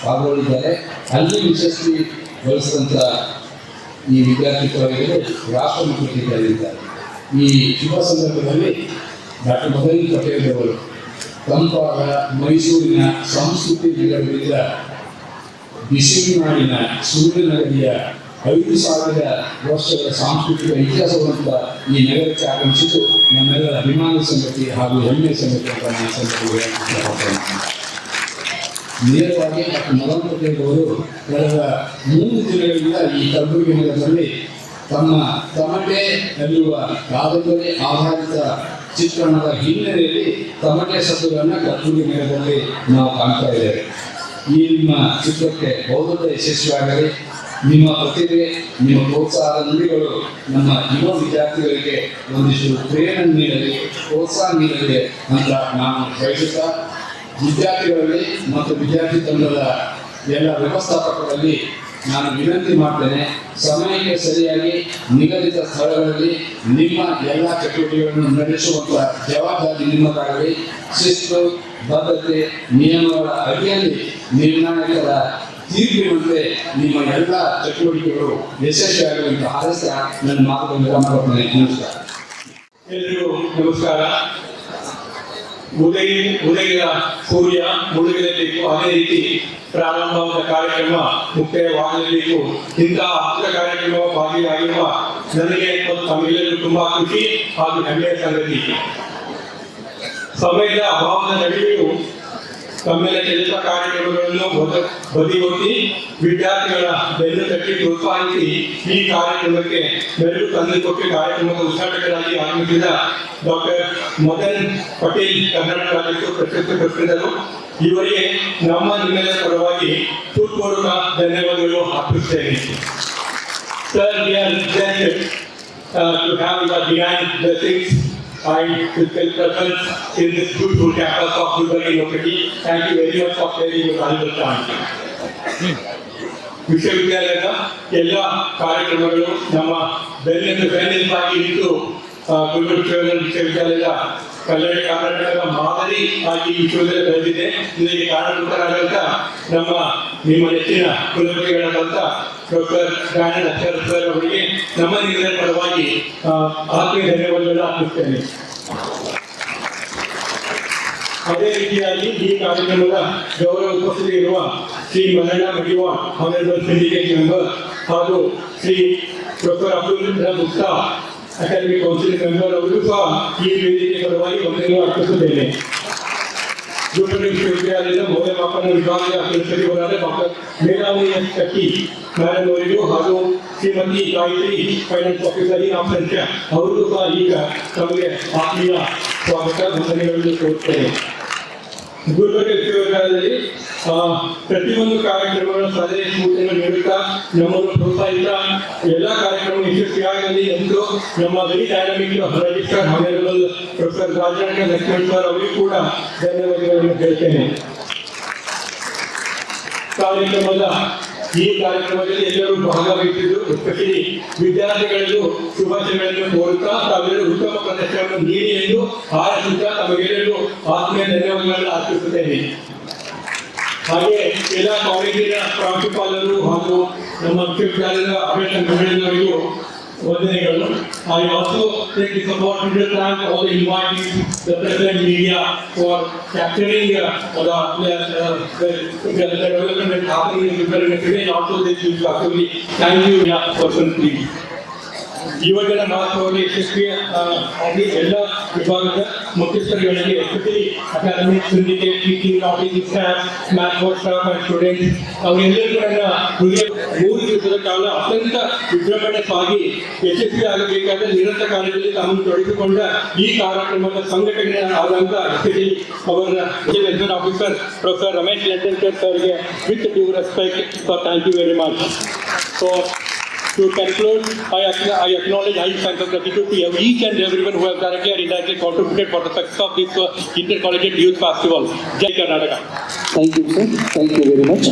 ಪಾಲ್ಗೊಳ್ಳಿದ್ದಾರೆ. ಅಲ್ಲಿ ಯಶಸ್ವಿಗೊಳಿಸಿದಂಥ ಈ ವಿದ್ಯಾರ್ಥಿ ಕಲಾವಿದರು ರಾಷ್ಟ್ರ ಮಟ್ಟಕ್ಕೆ ತೆರಳಿದ್ದಾರೆ. ಈ ಶುಭ ಸಂದರ್ಭದಲ್ಲಿ ಡಾಕ್ಟರ್ ಮದನ್ ಪಟೇಲ್ ಅವರು ತಂಪಾದ ಮೈಸೂರಿನ ಸಂಸ್ಕೃತಿ ನಗರದಿಂದ ಬಿಸಿಲು ನಾಡಿನ ಸೂರ್ಯನಗರಿಯ 5,000 ವರ್ಷಗಳ ಸಾಂಸ್ಕೃತಿಕ ಇತಿಹಾಸವಂತ ಈ ನಗರಕ್ಕೆ ಆಗಮಿಸಿದ್ದು ನಮ್ಮೆಲ್ಲರ ಅಭಿಮಾನ ಸಂಗತಿ ಹಾಗೂ ಹೆಮ್ಮೆ ಸಂಗತಿ ಅಂತ ನಾನು ಸಂದರ್ಭದಲ್ಲಿ ಹೇಳಕ್ಕೆ ಇಷ್ಟಪಡ್ತೇನೆ. ನೇರವಾಗಿ ಡಾಕ್ಟರ್ ಮದನ್ ಪಟೇಲ್ ಅವರು ಕಳೆದ 3 ದಿನಗಳಿಂದ ಈ ಕಲಬುರಗಿ ನಗರದಲ್ಲಿ ತಮಟೆ ಎನ್ನುವ ಕಾದಂಬರಿ ಆಧಾರಿತ ಚಿತ್ರಣದ ಹಿನ್ನೆಲೆಯಲ್ಲಿ ತಮಟೆ ಸದ್ದುಗಳನ್ನು ಕಲಬುರಗಿ ನಗರದಲ್ಲಿ ನಾವು ಕಾಣ್ತಾ ಇದ್ದೇವೆ. ಈ ನಿಮ್ಮ ಚಿತ್ರಕ್ಕೆ ಬಹುದೊಡ್ಡ ಯಶಸ್ವಿಯಾಗಲಿ. ನಿಮ್ಮ ಪ್ರತಿಭೆ, ನಿಮ್ಮ ಪ್ರೋತ್ಸಾಹದ ನುಡಿಗಳು ನಮ್ಮ ಯುವ ವಿದ್ಯಾರ್ಥಿಗಳಿಗೆ ಒಂದಿಷ್ಟು ಪ್ರೇರಣೆ ನೀಡಲಿ, ಪ್ರೋತ್ಸಾಹ ನೀಡಲಿ ಅಂತ ನಾನು ಬಯಸುತ್ತಾ, ವಿದ್ಯಾರ್ಥಿಗಳಲ್ಲಿ ಮತ್ತು ವಿದ್ಯಾರ್ಥಿ ತಂಡದ ಎಲ್ಲ ವ್ಯವಸ್ಥಾಪಕರಲ್ಲಿ ನಾನು ವಿನಂತಿ ಮಾಡ್ತೇನೆ, ಸಮಯಕ್ಕೆ ಸರಿಯಾಗಿ ನಿಗದಿತ ಸ್ಥಳಗಳಲ್ಲಿ ನಿಮ್ಮ ಎಲ್ಲ ಚಟುವಟಿಕೆಗಳನ್ನು ನಡೆಸುವಂಥ ಜವಾಬ್ದಾರಿ ನಿಮ್ಮದಾಗಲಿ. ಶಿಸ್ತು, ಬದ್ಧತೆ, ನಿಯಮಗಳ ಅಡಿಯಲ್ಲಿ ನಿರ್ಣಾಯಕರ ತೀರ್ಪಿನಂತೆ ನಿಮ್ಮ ಎಲ್ಲ ಚಟುವಟಿಕೆಗಳು ಯಶಸ್ವಿಯಾಗಲಿ ಅಂತ ಹಾರೈಸ್ತಾ ನನ್ನ ಮಾತುಗಳನ್ನು ಗಮನಿಸ್ತೇನೆ. ನಮಸ್ಕಾರ. ಎಲ್ರಿಗೂ ನಮಸ್ಕಾರ. ಉದಯದ ಸೂರ್ಯ ಮುಳುಗಲೇಬೇಕು, ಅದೇ ರೀತಿ ಪ್ರಾರಂಭವಾದ ಕಾರ್ಯಕ್ರಮ ಮುಕ್ತಾಯವಾಗಲೇಬೇಕು. ಇಂತಹ ಅದ್ಭುತ ಕಾರ್ಯಕ್ರಮ ಭಾಗಿಯಾಗಿರುವ ನನಗೆ ಮತ್ತು ತಮ್ಮೆಲ್ಲರಿಗೂ ತುಂಬಾ ಖುಷಿ ಹಾಗೂ ಹೆಮ್ಮೆಯ ಸಂಗತಿ. ಸಮಯದ ಅಭಾವದ ನಡುವೆಯೂ ತಮ್ಮೆಲ್ಲ ಕೆಲಸ ಕಾರ್ಯಕ್ರಮಗಳನ್ನು ಬದಿಗೊತ್ತಿ ವಿದ್ಯಾರ್ಥಿಗಳ ಬೆನ್ನು ತಟ್ಟಿ ಪ್ರೋತ್ಸಾಹಿಸಿ ಈ ಕಾರ್ಯಕ್ರಮಕ್ಕೆ ಮೆರುಗು ತಂದುಕೊಟ್ಟು ಕಾರ್ಯಕ್ರಮದ ಉದ್ಘಾಟಕರಾಗಿ ಆಗಮಿಸಿದ ಡಾಕ್ಟರ್ ಮದನ್ ಪಟೇಲ್ ಕರ್ನಾಟಕ ರಾಜ್ಯಕ್ಕೆ ಪ್ರಶಸ್ತಿ ಪಡೆದರು. ಇವರಿಗೆ ನಮ್ಮ ನಿಮ್ಮೆಲ್ಲರ ಪರವಾಗಿ ಹೃತ್ಪೂರ್ವಕ ಧನ್ಯವಾದಗಳು ಅರ್ಪಿಸುತ್ತೇನೆ. Sir, we are blessed to have your divine blessings and physical presence in this beautiful campus of Gulbarga University. Thank you very much for sharing your valuable time. ವಿಶ್ವವಿದ್ಯಾಲಯದ ಎಲ್ಲ ಕಾರ್ಯಕ್ರಮಗಳು ನಮ್ಮ ಬೆನ್ನೆಲುಬಾಗಿ ನಿಂತು ಗುಲ್ಬರ್ಗ ವಿಶ್ವವಿದ್ಯಾಲಯದ ಕರ್ನಾಟಕದ ಮಾದರಿ ಆಗಿ ವಿಶ್ವವಿದ್ಯಾಲಯ ಬೆಳೆದಿದೆ. ಇದಕ್ಕೆ ಕಾರಣಭೂತರಾದಂಥ ನಿಮ್ಮ ನೆಚ್ಚಿನ ಕುಲಪತಿಗಳಾದಂಥ ಡಾಕ್ಟರ್ ಜ್ಞಾನ ಸರ್ ಅವರಿಗೆ ನಮ್ಮ ನಿಮ್ಮೆಲ್ಲರ ಪರವಾಗಿ ಆತ್ಮೀಯ ಧನ್ಯವಾದಗಳನ್ನು ಅರ್ಪಿಸುತ್ತೇನೆ. ಅದೇ ರೀತಿಯಾಗಿ ಈ ಕಾರ್ಯಕ್ರಮದ ಗೌರವ ಉಪಸ್ಥಿತಿ ಇರುವ Shri Mallanna Madival honourable syndicate member ಹಾಗೂ Shri doctor Abdul Gupta academic council member ಅವರು ಸಹ ಈ ವೇದಿಕೆ ಪರವಾಗಿ ವಂದನೆಯನ್ನು ಅರ್ಪಿಸುತ್ತೇನೆ. ಗುಲ್ಬರ್ಗ ವಿಶ್ವವಿದ್ಯಾಲಯದ ಮೌಲ್ಯಮಾಪನ ವಿಭಾಗದ ಸಚಿವರಾದ ಡಾಕ್ಟರ್ ಮೇಧಾವಿ ಎಸ್ ಕಟ್ಟಿ ಮೇಡಮ್ ಅವರಿಗೂ ಹಾಗೂ ಶ್ರೀಮತಿ ಗಾಯತ್ರಿ ಫೈನಾನ್ಸ್ ಆಫೀಸರ್ ಆಫ್ಸೆನ್ಸ್ ಅವರಿಗೂ ಸಹ ಈಗ ತಮಗೆ ಆತ್ಮೀಯ ಸ್ವಾಗತ ವಂದನೆಗಳನ್ನು ಕೋರುತ್ತೇನೆ. ಗುಲ್ಬರ್ಗ ವಿಶ್ವವಿದ್ಯಾಲಯದಲ್ಲಿ ಪ್ರತಿಯೊಂದು ಕಾರ್ಯಕ್ರಮಗಳ ಸಲಹೆ ಸೂಚನೆಗಳು ನೀಡುತ್ತಾ ನಮ್ಮನ್ನು ಪ್ರೋತ್ಸಾಹಿಸುತ್ತಾ ಎಲ್ಲ ಕಾರ್ಯಕ್ರಮ ಯಶಸ್ವಿಯಾಗಲಿ ಎಂದು ನಮ್ಮ very dynamic registrar honourable professor Rajanna Lakshman sir ಅವರಿಗೂ ಕೂಡ ಧನ್ಯವಾದಗಳನ್ನು ಹೇಳ್ತೇನೆ. ಈ ಕಾರ್ಯಕ್ರಮದಲ್ಲಿ ಎಲ್ಲರೂ ಭಾಗವಹಿಸಿದ್ದು, ಎಸ್ಪೆಷಲಿ ವಿದ್ಯಾರ್ಥಿಗಳಿಗೂ ಶುಭಾಶಯಗಳನ್ನು ಕೋರುತ್ತಾ ತಾವೆಲ್ಲರೂ ಉತ್ತಮ ಪ್ರದರ್ಶನವನ್ನು ನೀಡಿ ಎಂದು ಹಾರೈಸುತ್ತಾ ತಮಗೆಲ್ಲರಿಗೂ ಆತ್ಮೀಯ ಧನ್ಯವಾದಗಳನ್ನು ಅರ್ಪಿಸುತ್ತೇನೆ. ಹಾಗೆ ಎಲ್ಲ ಕಾಲೇಜಿನ ಪ್ರಾಂಶುಪಾಲರು ಹಾಗೂ ನಮ್ಮ ವಿಶ್ವವಿದ್ಯಾಲಯದ ಆಡಳಿತ ಮಂಡಳಿಯವರಿಗೂ ವಂದನೆಗಳು. I also take this opportunity to thank all the invitees, the present media for capturing the development happening in Gulbarga today, and also this youth assembly. Thank you, person please. ಯುವಜನ ಮಹತ್ವವಾಗಿ ಯಶಸ್ವಿಯಾಗಿ ಎಲ್ಲ ವಿಭಾಗದ ಮುಖ್ಯಸ್ಥರುಗಳಿಗೆ, especially academic syndicate, teaching, officing staff, math board staff and students ಅವರೆಲ್ಲರಿಗೂ ನನ್ನ ಹೃದಯ 3 ದಿವಸದ ಕಾಲ ಅತ್ಯಂತ ವಿಜೃಂಭಣೆಯಾಗಿ ಯಶಸ್ವಿಯಾಗಬೇಕಾದ ನಿರಂತರ ಕಾರ್ಯದಲ್ಲಿ ತಮ್ಮನ್ನು ತೊಡಗಿಸಿಕೊಂಡ ಈ ಕಾರ್ಯಕ್ರಮದ ಸಂಘಟನೆ ಆದಂಥ ಎಸ್ಪೆಷಲಿ ಅವರ ಆಫೀಸರ್ ಪ್ರೊಫೆಸರ್ ರಮೇಶ್ ಲಂಡನ್ಕರ್ ಸರ್ಗೆ with due respect for thank you very much. So to conclude, I acknowledge high sense of gratitude to each and everyone who has directly or indirectly contributed for the success of this intercollegiate youth festival. Jai Karnataka. Thank you, sir. Thank you very much.